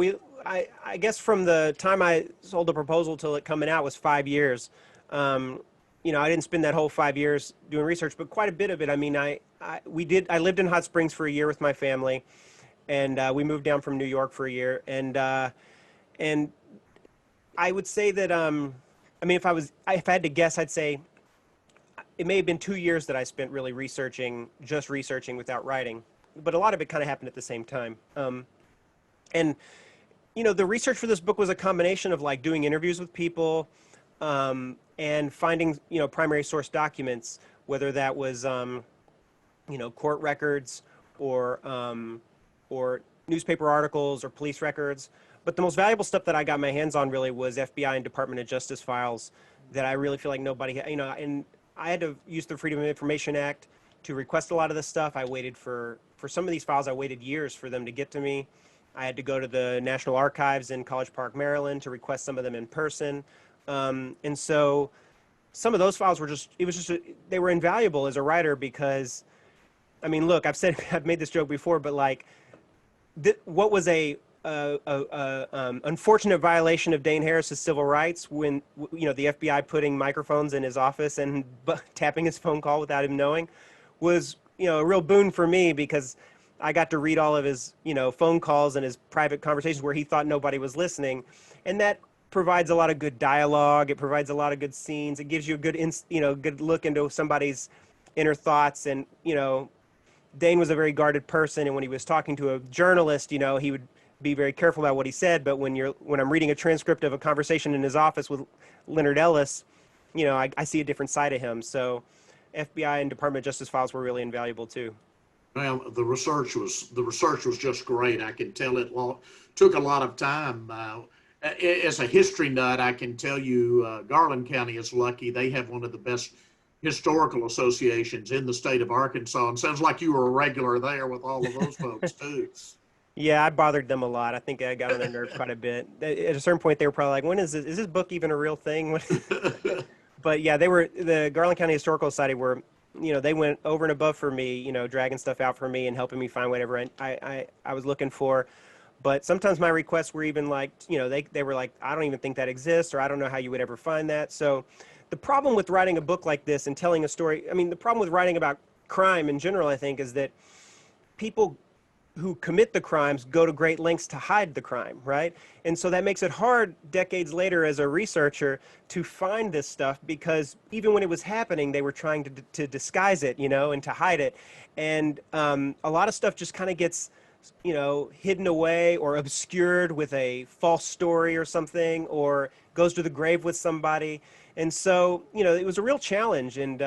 I guess from the time I sold the proposal till it coming out was 5 years. Um, I didn't spend that whole 5 years doing research, but quite a bit of it. I mean, I lived in Hot Springs for a year with my family, and we moved down from New York for a year, and I would say that I mean, if I had to guess, I'd say it may have been 2 years that I spent really just researching without writing, but a lot of it kind of happened at the same time. And the research for this book was a combination of like doing interviews with people, and finding primary source documents, whether that was court records or newspaper articles or police records. But the most valuable stuff that I got my hands on really was FBI and Department of Justice files that I really feel like nobody, and I had to use the Freedom of Information Act to request a lot of this stuff. I waited for some of these files, I waited years for them to get to me. I had to go to the National Archives in College Park, Maryland to request some of them in person. And so some of those files were they were invaluable as a writer because, I mean, look, I've made this joke before, but like, what was a unfortunate violation of Dane Harris's civil rights when, the FBI putting microphones in his office and tapping his phone call without him knowing was, a real boon for me because I got to read all of his, phone calls and his private conversations where he thought nobody was listening. And that provides a lot of good dialogue. It provides a lot of good scenes. It gives you a good look into somebody's inner thoughts. And, Dane was a very guarded person. And when he was talking to a journalist, he would be very careful about what he said. But when I'm reading a transcript of a conversation in his office with Leonard Ellis, I see a different side of him. So FBI and Department of Justice files were really invaluable too. Well, the research was just great. I can tell it took a lot of time. As a history nut, I can tell you Garland County is lucky. They have one of the best historical associations in the state of Arkansas. And sounds like you were a regular there with all of those folks too. Yeah, I bothered them a lot. I think I got on their nerves quite a bit. At a certain point, they were probably like, "When is this book even a real thing?" But yeah, the Garland County Historical Society were, they went over and above for me, dragging stuff out for me and helping me find whatever I was looking for. But sometimes my requests were even like, they were like, "I don't even think that exists," or "I don't know how you would ever find that." So the problem with writing a book like this and telling a story, I mean, the problem with writing about crime in general, I think, is that people who commit the crimes go to great lengths to hide the crime, right? And so that makes it hard decades later as a researcher to find this stuff because even when it was happening, they were trying to disguise it, and to hide it. And a lot of stuff just kind of gets, hidden away or obscured with a false story or something, or goes to the grave with somebody. And so, it was a real challenge. And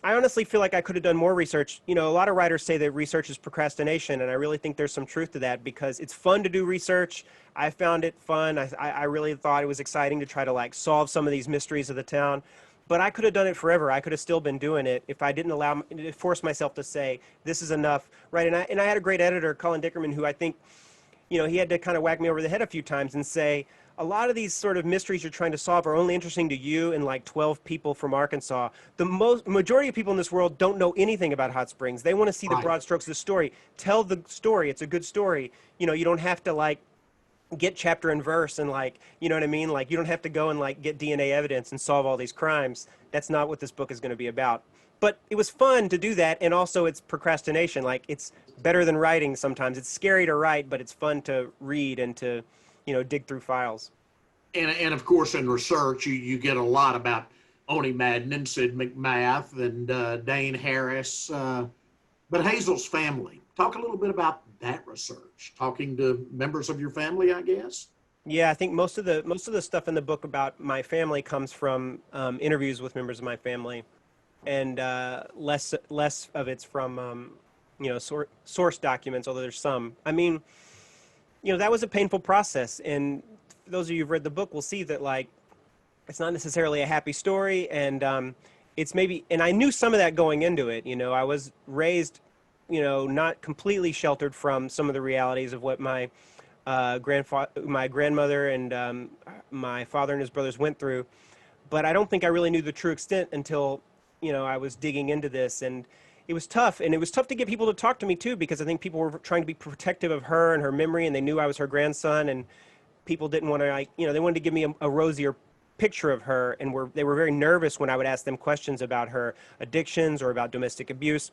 I honestly feel like I could have done more research. A lot of writers say that research is procrastination, and I really think there's some truth to that because it's fun to do research. I found it fun. I really thought it was exciting to try to like solve some of these mysteries of the town. but I could have done it forever. I could have still been doing it if I didn't force myself to say, this is enough, right? And I had a great editor, Colin Dickerman, who I think, he had to kind of whack me over the head a few times and say, a lot of these sort of mysteries you're trying to solve are only interesting to you and like 12 people from Arkansas. The majority of people in this world don't know anything about hot springs. They want to see the Right. broad strokes of the story. Tell the story. It's a good story. You don't have to like get chapter and verse and like, you know what I mean? Like you don't have to go and like get DNA evidence and solve all these crimes. That's not what this book is going to be about. But it was fun to do that, and also it's procrastination. Like it's better than writing sometimes. It's scary to write, but it's fun to read and to, dig through files. And of course, in research, you get a lot about Oni Madden and Sid McMath and Dane Harris, but Hazel's family. Talk a little bit about that research. Talking to members of your family, I guess. Yeah, I think most of the stuff in the book about my family comes from interviews with members of my family, and less of it's from source documents. Although there's some. I mean, that was a painful process, and those of you who've read the book will see that like it's not necessarily a happy story, and it's maybe, and I knew some of that going into it. I was raised, not completely sheltered from some of the realities of what my grandmother and my father and his brothers went through, but I don't think I really knew the true extent until I was digging into this, and it was tough, and it was tough to get people to talk to me too, because I think people were trying to be protective of her and her memory, and they knew I was her grandson, and people didn't want to, like, they wanted to give me a rosier picture of her, and they were very nervous when I would ask them questions about her addictions or about domestic abuse.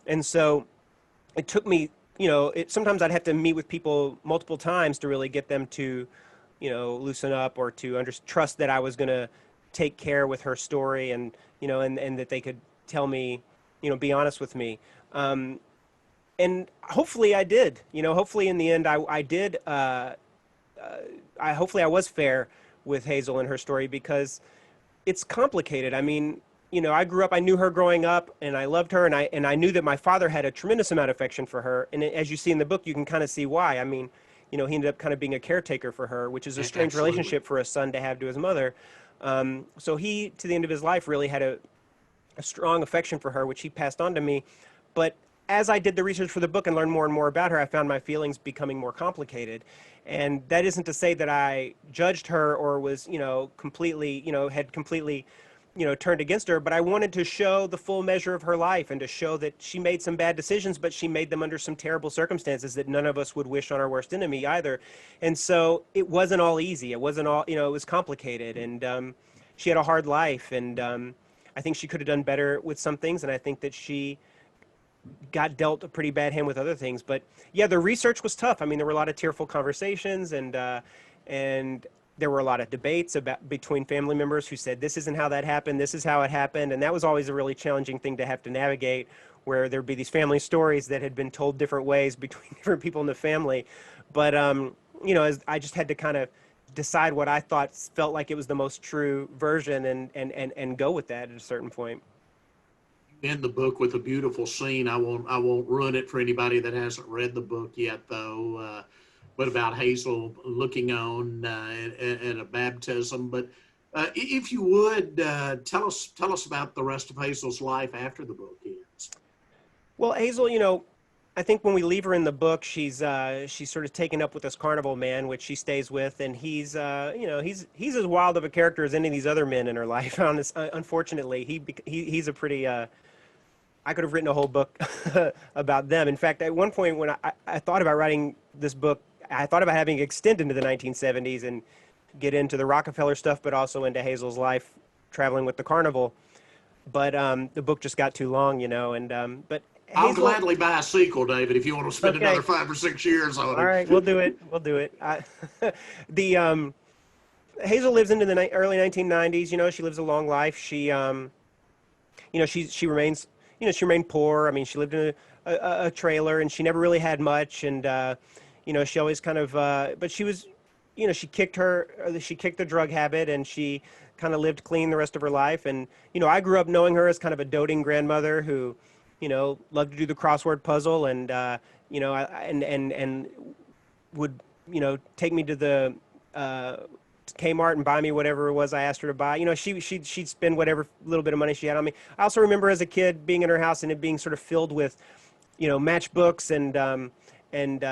And so it took me, sometimes I'd have to meet with people multiple times to really get them to, loosen up or to trust that I was going to take care with her story, and, and that they could tell me, be honest with me. And hopefully I did, hopefully in the end I did, hopefully I was fair with Hazel and her story, because it's complicated. I mean, I grew up, I knew her growing up, and I loved her, and I knew that my father had a tremendous amount of affection for her. And as you see in the book, you can kind of see why. I mean, he ended up kind of being a caretaker for her, which is a strange Absolutely. relationship for a son to have to his mother. So he, to the end of his life, really had a strong affection for her, which he passed on to me. But as I did the research for the book and learned more and more about her, I found my feelings becoming more complicated. And that isn't to say that I judged her or was, completely, had completely, turned against her, but I wanted to show the full measure of her life and to show that she made some bad decisions, but she made them under some terrible circumstances that none of us would wish on our worst enemy either. And so it wasn't all easy. It wasn't all, it was complicated, and she had a hard life, and I think she could have done better with some things, and I think that she got dealt a pretty bad hand with other things. But yeah, the research was tough. I mean, there were a lot of tearful conversations, and there were a lot of debates between family members who said, this isn't how that happened, this is how it happened. And that was always a really challenging thing to have to navigate, where there'd be these family stories that had been told different ways between different people in the family. But, as I just had to kind of decide what I thought felt like it was the most true version, and go with that at a certain point. In the book with a beautiful scene. I won't ruin it for anybody that hasn't read the book yet, though. But about Hazel looking on at a baptism. But if you would tell us about the rest of Hazel's life after the book ends. Well, Hazel, I think when we leave her in the book, she's sort of taken up with this carnival man, which she stays with, and he's he's as wild of a character as any of these other men in her life. Unfortunately, he's a pretty. I could have written a whole book about them. In fact, at one point when I thought about writing this book, I thought about having it extend into the 1970s and get into the Rockefeller stuff, but also into Hazel's life traveling with the carnival. But the book just got too long, and but I'll gladly buy a sequel, David, if you want to spend another 5 or 6 years on it. All right, we'll do it. We'll do it. Hazel lives into the early 1990s. She lives a long life. She she remains, she remained poor. I mean, she lived in a trailer, and she never really had much. And she always kind of, but she was, she kicked the drug habit, and she kind of lived clean the rest of her life. And I grew up knowing her as kind of a doting grandmother who, loved to do the crossword puzzle, and and would take me to the Kmart and buy me whatever it was I asked her to buy. You know, she'd spend whatever little bit of money she had on me. I also remember as a kid being in her house and it being sort of filled with, you know, matchbooks and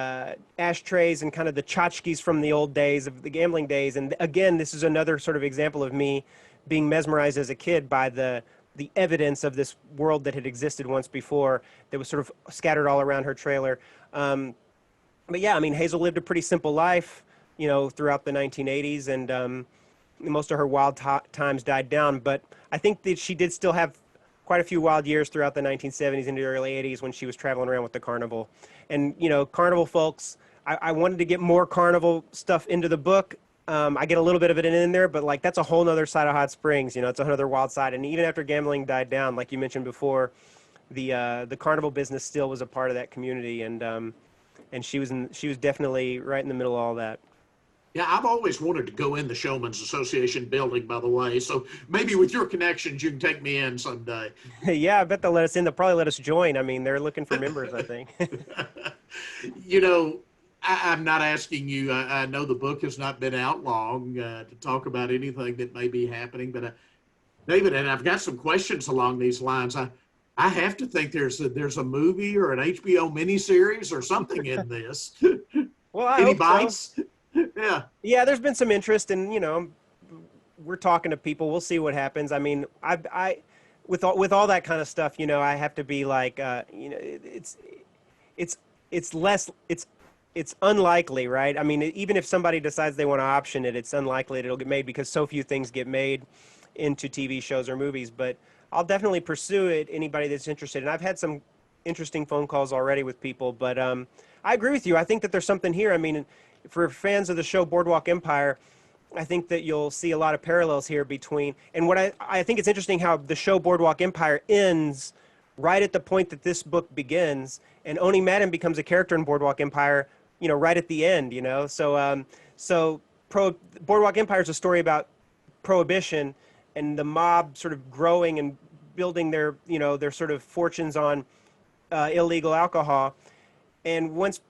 ashtrays and kind of the tchotchkes from the old days of the gambling days. And again, this is another sort of example of me being mesmerized as a kid by the evidence of this world that had existed once before that was sort of scattered all around her trailer. But yeah, I mean, Hazel lived a pretty simple life, you know, throughout the 1980s, and most of her wild times died down. But I think that she did still have quite a few wild years throughout the 1970s into the early 80s when she was traveling around with the carnival. And, you know, carnival folks, I wanted to get more carnival stuff into the book. I get a little bit of it in there, but like that's a whole nother side of Hot Springs. You know, it's another wild side. And even after gambling died down, like you mentioned before, the carnival business still was a part of that community, and she was definitely right in the middle of all that. Yeah, I've always wanted to go in the Showman's Association building, by the way. So maybe with your connections, you can take me in someday. Yeah, I bet they'll let us in. They'll probably let us join. I mean, they're looking for members, I think. You know, I'm not asking you. I know the book has not been out long to talk about anything that may be happening, but David, and I've got some questions along these lines. I have to think there's a movie or an HBO miniseries or something in this. Well, I Any hope bites? so. Yeah. Yeah, there's been some interest, and you know, we're talking to people. We'll see what happens. I mean, I with all that kind of stuff, you know, I have to be like, you know, it's unlikely, right? I mean, even if somebody decides they want to option it, it's unlikely that it'll get made because so few things get made into TV shows or movies. But I'll definitely pursue it. Anybody that's interested, and I've had some interesting phone calls already with people. But I agree with you. I think that there's something here. I mean, for fans of the show Boardwalk Empire, I think that you'll see a lot of parallels here between, and what I think it's interesting how the show Boardwalk Empire ends right at the point that this book begins, and Oni Madden becomes a character in Boardwalk Empire, you know, right at the end, you know. So Boardwalk Empire is a story about prohibition and the mob sort of growing and building their, you know, their sort of fortunes on illegal alcohol, and once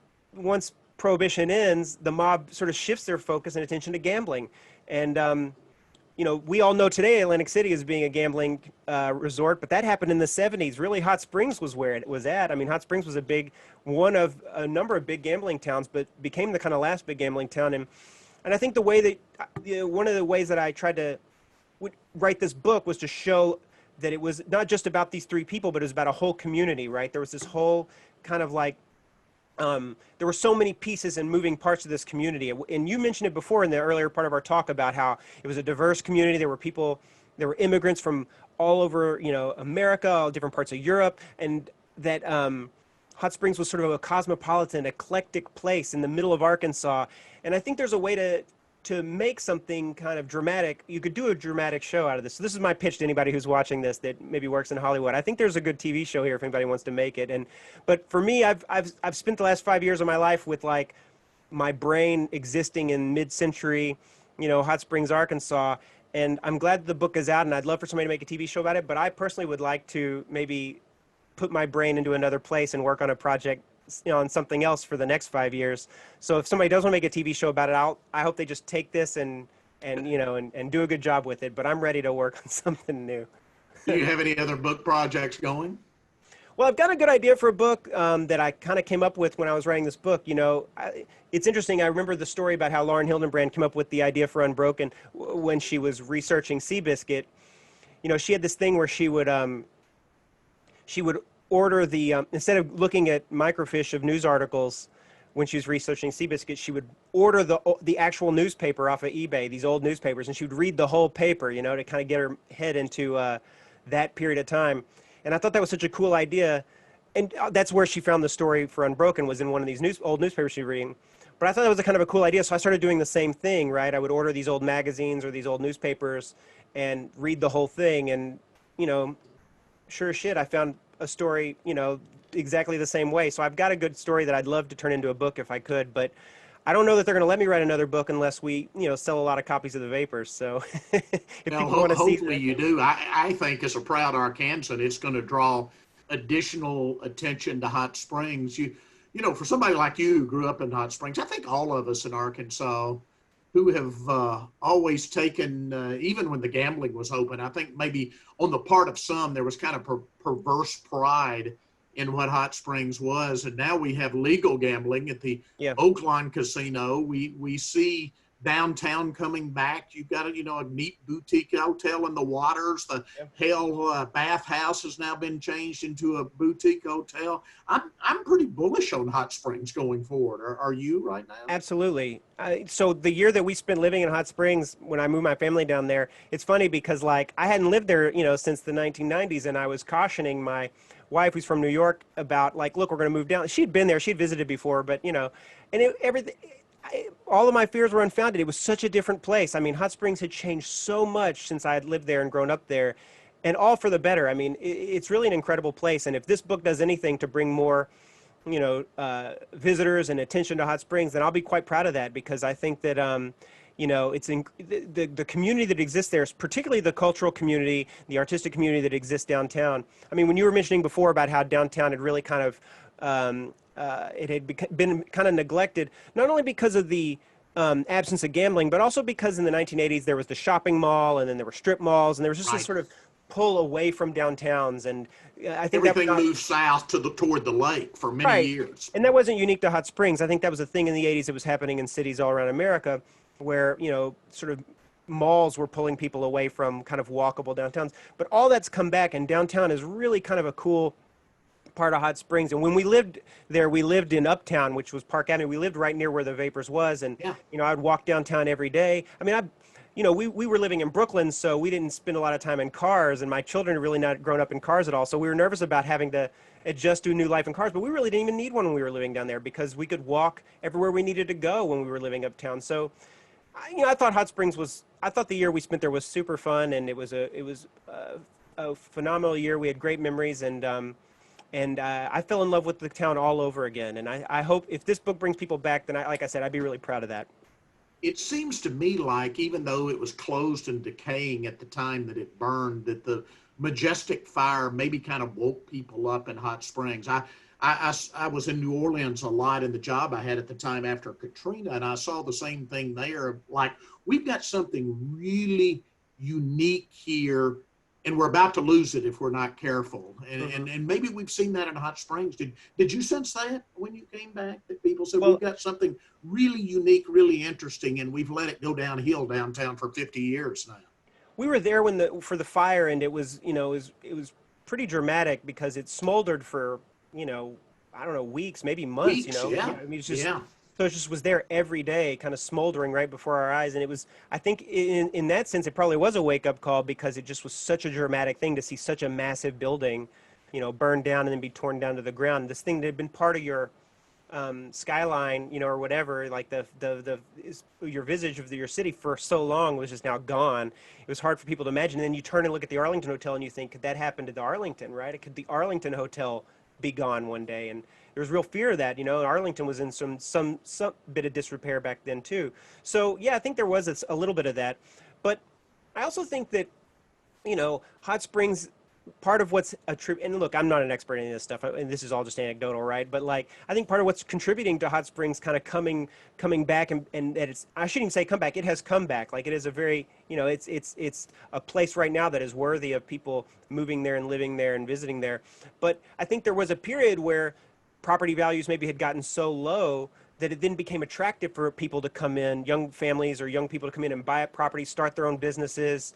prohibition ends, the mob sort of shifts their focus and attention to gambling. And, you know, we all know today Atlantic City is being a gambling resort, but that happened in the 70s. Really, Hot Springs was where it was at. I mean, Hot Springs was one of a number of big gambling towns, but became the kind of last big gambling town. And I think the way that, one of the ways that I tried to write this book was to show that it was not just about these three people, but it was about a whole community, right? There was this whole kind of like, there were so many pieces and moving parts of this community. And you mentioned it before in the earlier part of our talk about how it was a diverse community. There were immigrants from all over, you know, America, all different parts of Europe, and that Hot Springs was sort of a cosmopolitan, eclectic place in the middle of Arkansas. And I think there's a way to make something kind of dramatic. You could do a dramatic show out of this. So this is my pitch to anybody who's watching this that maybe works in Hollywood. I think there's a good TV show here if anybody wants to make it. But for me, I've spent the last 5 years of my life with like my brain existing in mid-century, you know, Hot Springs, Arkansas. And I'm glad the book is out, and I'd love for somebody to make a TV show about it. But I personally would like to maybe put my brain into another place and work on a project, you know, on something else for the next 5 years. So if somebody does want to make a TV show about it, I hope they just take this and you know, and do a good job with it. But I'm ready to work on something new. Do you have any other book projects going? Well, I've got a good idea for a book that I kind of came up with when I was writing this book. You know, it's interesting. I remember the story about how Lauren Hildenbrand came up with the idea for Unbroken when she was researching Seabiscuit. You know, she had this thing where she would order the instead of looking at microfiche of news articles when she was researching Seabiscuit, she would order the actual newspaper off of eBay, these old newspapers, and she would read the whole paper, you know, to kind of get her head into that period of time. And I thought that was such a cool idea, and that's where she found the story for Unbroken, was in one of these old newspapers she was reading. But I thought that was a kind of a cool idea, so I started doing the same thing, right? I would order these old magazines or these old newspapers and read the whole thing, and, you know, sure as shit, I found a story, you know, exactly the same way. So I've got a good story that I'd love to turn into a book if I could, but I don't know that they're going to let me write another book unless we, you know, sell a lot of copies of the Vapors. So if Now, people want to see hopefully you do. I think as a proud Arkansan, it's going to draw additional attention to Hot Springs. You know, for somebody like you who grew up in Hot Springs, I think all of us in Arkansas who have always taken, even when the gambling was open, I think maybe on the part of some, there was kind of perverse pride in what Hot Springs was. And now we have legal gambling at the Yeah. Oakland Casino. We see downtown coming back. You've got a neat boutique hotel in the waters. The Hale Bath House has now been changed into a boutique hotel. I'm pretty bullish on Hot Springs going forward. Are you right now? Absolutely. So the year that we spent living in Hot Springs, when I moved my family down there, it's funny because like I hadn't lived there, since the 1990s, and I was cautioning my wife, who's from New York, about like, look, we're going to move down. She'd been there, she'd visited before, but everything. All of my fears were unfounded. It was such a different place. I mean, Hot Springs had changed so much since I had lived there and grown up there, and all for the better. I mean, it's really an incredible place. And if this book does anything to bring more, visitors and attention to Hot Springs, then I'll be quite proud of that, because I think that, it's the community that exists there, particularly the cultural community, the artistic community that exists downtown. I mean, when you were mentioning before about how downtown had really kind of, it had been kind of neglected, not only because of the absence of gambling, but also because in the 1980s there was the shopping mall, and then there were strip malls, and there was just this sort of pull away from downtowns. And I think everything moved south toward the lake for many years. And that wasn't unique to Hot Springs. I think that was a thing in the 80s that was happening in cities all around America, where sort of malls were pulling people away from kind of walkable downtowns. But all that's come back, and downtown is really kind of a cool part of Hot Springs. And when we lived there, we lived in Uptown, which was Park Avenue. We lived right near where the Vapors was, and I'd walk downtown every day. I mean, we were living in Brooklyn, so we didn't spend a lot of time in cars, and my children are really not grown up in cars at all. So we were nervous about having to adjust to a new life in cars, but we really didn't even need one when we were living down there, because we could walk everywhere we needed to go when we were living uptown. So, I thought I thought the year we spent there was super fun, and it was a phenomenal year. We had great memories, and I fell in love with the town all over again. And I hope if this book brings people back, then like I said, I'd be really proud of that. It seems to me like, even though it was closed and decaying at the time that it burned, that the majestic fire maybe kind of woke people up in Hot Springs. I was in New Orleans a lot in the job I had at the time after Katrina, and I saw the same thing there. Like, we've got something really unique here, and we're about to lose it if we're not careful. And maybe we've seen that in Hot Springs. Did you sense that when you came back, that people said, we've got something really unique, really interesting, and we've let it go downhill downtown for 50 years now? We were there for the fire, and it was pretty dramatic, because it smoldered for I don't know, weeks, maybe months. Yeah. I mean, it's just so it just was there every day, kind of smoldering right before our eyes. And it was, I think, in that sense, it probably was a wake up call, because it just was such a dramatic thing to see such a massive building, burn down and then be torn down to the ground. This thing that had been part of your skyline, or whatever, like your visage of your city for so long was just now gone. It was hard for people to imagine. And then you turn and look at the Arlington Hotel, and you think, could that happen to the Arlington, right? Could the Arlington Hotel be gone one day? And there was real fear of that. Arlington was in some bit of disrepair back then too. So yeah, I think there was a little bit of that. But I also think that Hot Springs, part of what's and look, I'm not an expert in this stuff, and this is all just anecdotal, right? But like, I think part of what's contributing to Hot Springs kind of coming back, and that it's, I shouldn't even say come back, it has come back. Like, it is a very, it's a place right now that is worthy of people moving there and living there and visiting there. But I think there was a period where property values maybe had gotten so low that it then became attractive for people to come in, young families or young people to come in and buy a property, start their own businesses,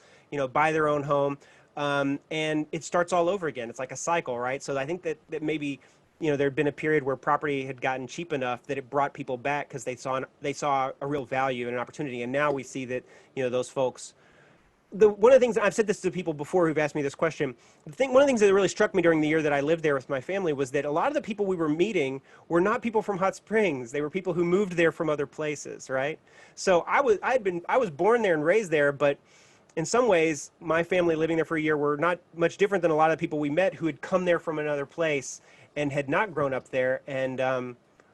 buy their own home. And it starts all over again. It's like a cycle, right? So I think that maybe, there had been a period where property had gotten cheap enough that it brought people back, because they saw a real value and an opportunity. And now we see that, those folks, one of the things, I've said this to people before who've asked me this question, one of the things that really struck me during the year that I lived there with my family was that a lot of the people we were meeting were not people from Hot Springs. They were people who moved there from other places, right? So I was born there and raised there, but in some ways, my family living there for a year were not much different than a lot of people we met who had come there from another place and had not grown up there, and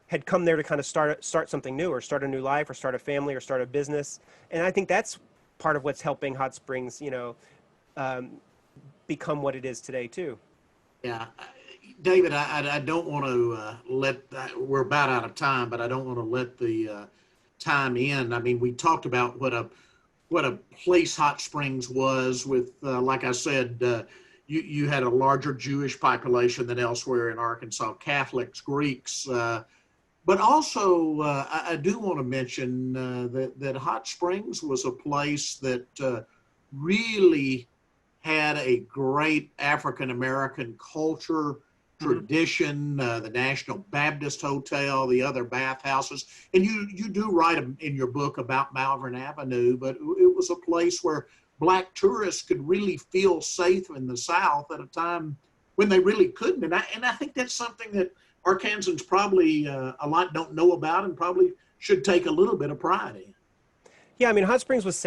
had come there to kind of start something new, or start a new life, or start a family, or start a business. And I think that's part of what's helping Hot Springs, become what it is today too. Yeah, David, I don't want to we're about out of time, but I don't want to let the time in. I mean, we talked about what a place Hot Springs was with, like I said, you had a larger Jewish population than elsewhere in Arkansas, Catholics, Greeks, but also I do want to mention that Hot Springs was a place that really had a great African American culture, tradition, the National Baptist Hotel, the other bathhouses. And you do write in your book about Malvern Avenue, but it was a place where Black tourists could really feel safe in the South at a time when they really couldn't. And I think that's something that Arkansans probably a lot don't know about and probably should take a little bit of pride in. Yeah, I mean, Hot Springs was,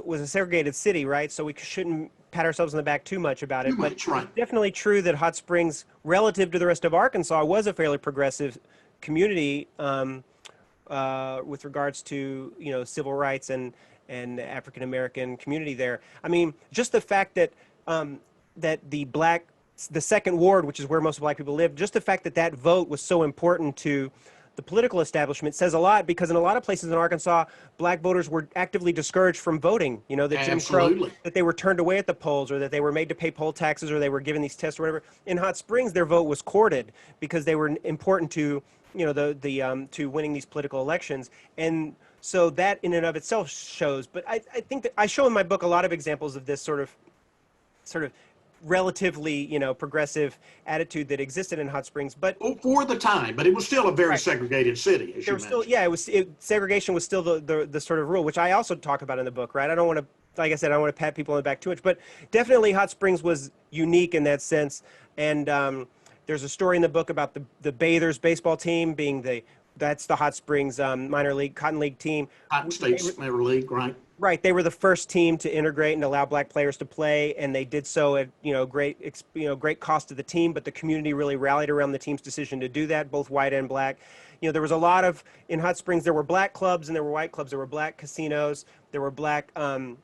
was a segregated city, right? So we shouldn't pat ourselves on the back too much about it. Too much, but right. It's definitely true that Hot Springs, relative to the rest of Arkansas, was a fairly progressive community with regards to, civil rights and African American community there. I mean, just the fact that the second ward, which is where most Black people live, just the fact that that vote was so important to the political establishment says a lot, because in a lot of places in Arkansas, Black voters were actively discouraged from voting. That Jim Crow, that they were turned away at the polls, or that they were made to pay poll taxes, or they were given these tests or whatever. In Hot Springs, their vote was courted because they were important to, to winning these political elections. And so that in and of itself shows. But I think that I show in my book a lot of examples of this sort of relatively, progressive attitude that existed in Hot Springs, but for the time, but it was still a very segregated city. As there was still, segregation was still the sort of rule, which I also talk about in the book, right? I don't want to, like I said, I don't want to pat people on the back too much, but definitely Hot Springs was unique in that sense. And there's a story in the book about the Bathers baseball team being that's the Hot Springs minor league Cotton League team. Cotton States minor league, right? Right, they were the first team to integrate and allow Black players to play, and they did so at great cost to the team. But the community really rallied around the team's decision to do that, both white and Black. There was a lot of in Hot Springs. There were Black clubs and there were white clubs. There were Black casinos. There were Black Black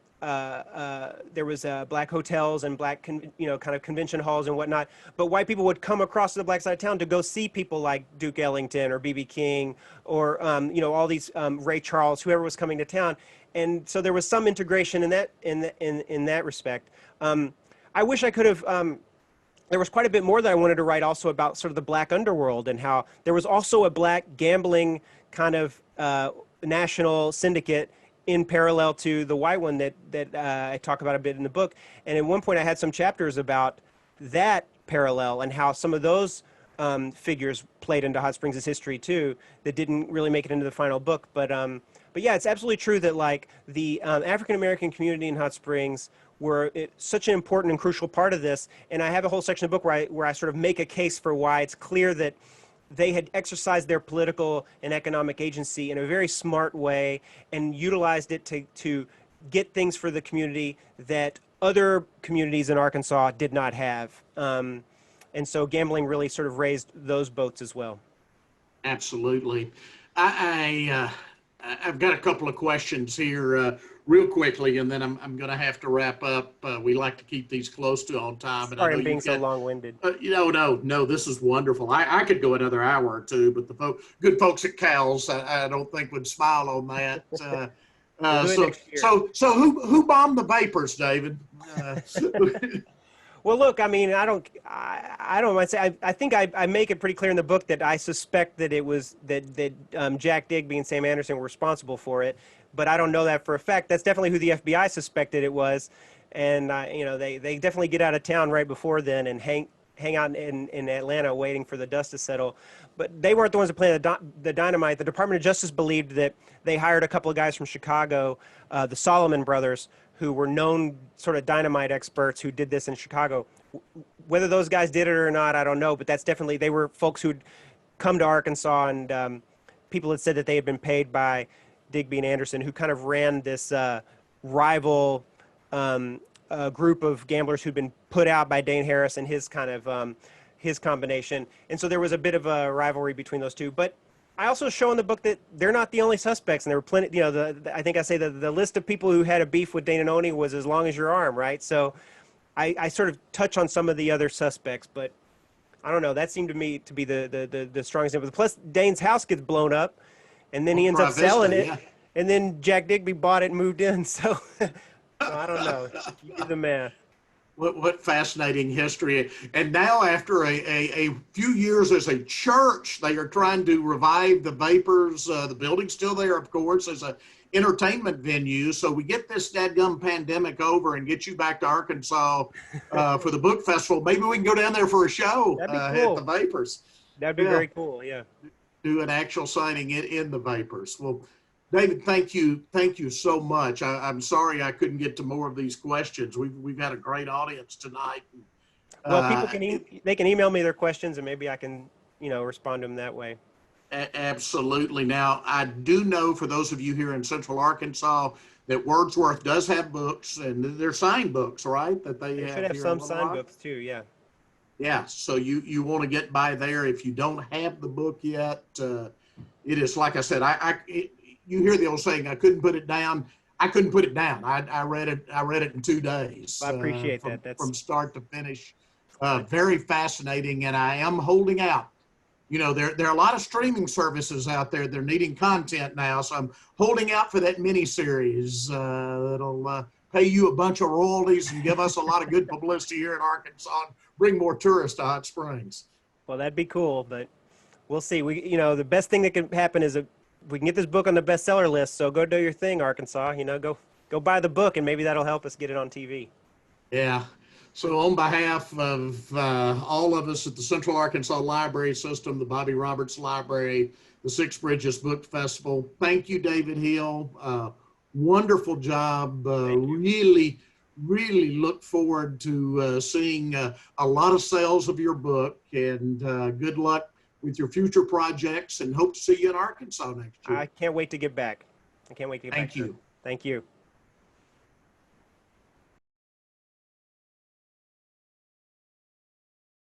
hotels and Black kind of convention halls and whatnot. But white people would come across to the Black side of town to go see people like Duke Ellington or B.B. King or all these Ray Charles, whoever was coming to town. And so there was some integration in that respect. I wish I could have. There was quite a bit more that I wanted to write also about sort of the Black underworld and how there was also a Black gambling kind of national syndicate in parallel to the white one that I talk about a bit in the book. And at one point I had some chapters about that parallel and how some of those figures played into Hot Springs' history too that didn't really make it into the final book. But yeah, it's absolutely true that like the African-American community in Hot Springs were such an important and crucial part of this. And I have a whole section of the book where I sort of make a case for why it's clear that they had exercised their political and economic agency in a very smart way and utilized it to get things for the community that other communities in Arkansas did not have. And so gambling really sort of raised those boats as well. Absolutely. I've got a couple of questions here real quickly, and then I'm going to have to wrap up. We like to keep these close to on time. Sorry, I'm being so long-winded. No, this is wonderful. I could go another hour or two, but the good folks at Cal's, I don't think would smile on that. So who bombed the vapors, David? Well, look, I mean, I don't mind saying. I think I make it pretty clear in the book that I suspect that it was that Jack Digby and Sam Anderson were responsible for it, but I don't know that for a fact. That's definitely who the FBI suspected it was, and they definitely get out of town right before then and hang out in Atlanta waiting for the dust to settle. But they weren't the ones that planted the dynamite. The Department of Justice believed that they hired a couple of guys from Chicago, the Solomon brothers, who were known sort of dynamite experts who did this in Chicago. Whether those guys did it or not, I don't know, but that's definitely, they were folks who'd come to Arkansas, and people had said that they had been paid by Digby and Anderson, who kind of ran this rival group of gamblers who'd been put out by Dane Harris and his kind of, his combination. And so there was a bit of a rivalry between those two. But I also show in the book that they're not the only suspects, and there were plenty. I think I say that the list of people who had a beef with Dane and Oni was as long as your arm, right? So, I sort of touch on some of the other suspects, but I don't know. That seemed to me to be the strongest example. Plus, Dane's house gets blown up, and then On he ends up Tri Vista, selling it, yeah. and then Jack Digby bought it and moved in. So, so I don't know. You do the math. What fascinating history. And now after a few years as a church, they are trying to revive the Vapors. The building's still there, of course, as a entertainment venue. So we get this dadgum pandemic over and get you back to Arkansas for the book festival. Maybe we can go down there for a show That'd be at the cool. Vapors. That'd be Yeah, very cool. Yeah. do an actual signing in the Vapors. Well, David, thank you so much. I'm sorry I couldn't get to more of these questions. We've had a great audience tonight. Well, people can It, they can email me their questions, and maybe I can respond to them that way. absolutely. Now, I do know for those of you here in Central Arkansas that Wordsworth does have books, and they're signed books, right? That they They should have have here in some Little signed Rock. books too. Yeah. Yeah, so you want to get by there if you don't have the book yet. It is like I said. You hear the old saying, I couldn't put it down. I couldn't put it down. I read it. I read it in 2 days I appreciate from that. from start to finish. Very fascinating, and I am holding out. You know, there are a lot of streaming services out there. They're needing content now, so I'm holding out for that mini series that'll pay you a bunch of royalties and give us a lot of good publicity here in Arkansas and bring more tourists to Hot Springs. Well, that'd be cool, but we'll see. The best thing that can happen is we can get this book on the bestseller list. So go do your thing, Arkansas. Go buy the book, and maybe that'll help us get it on TV. Yeah. So on behalf of all of us at the Central Arkansas Library System, the Bobby Roberts Library, the Six Bridges Book Festival, thank you, David Hill. Wonderful job. Really, really look forward to seeing a lot of sales of your book, and good luck with your future projects, and hope to see you in Arkansas next year. I can't wait to get back. I can't wait to get back. Thank you. Thank you.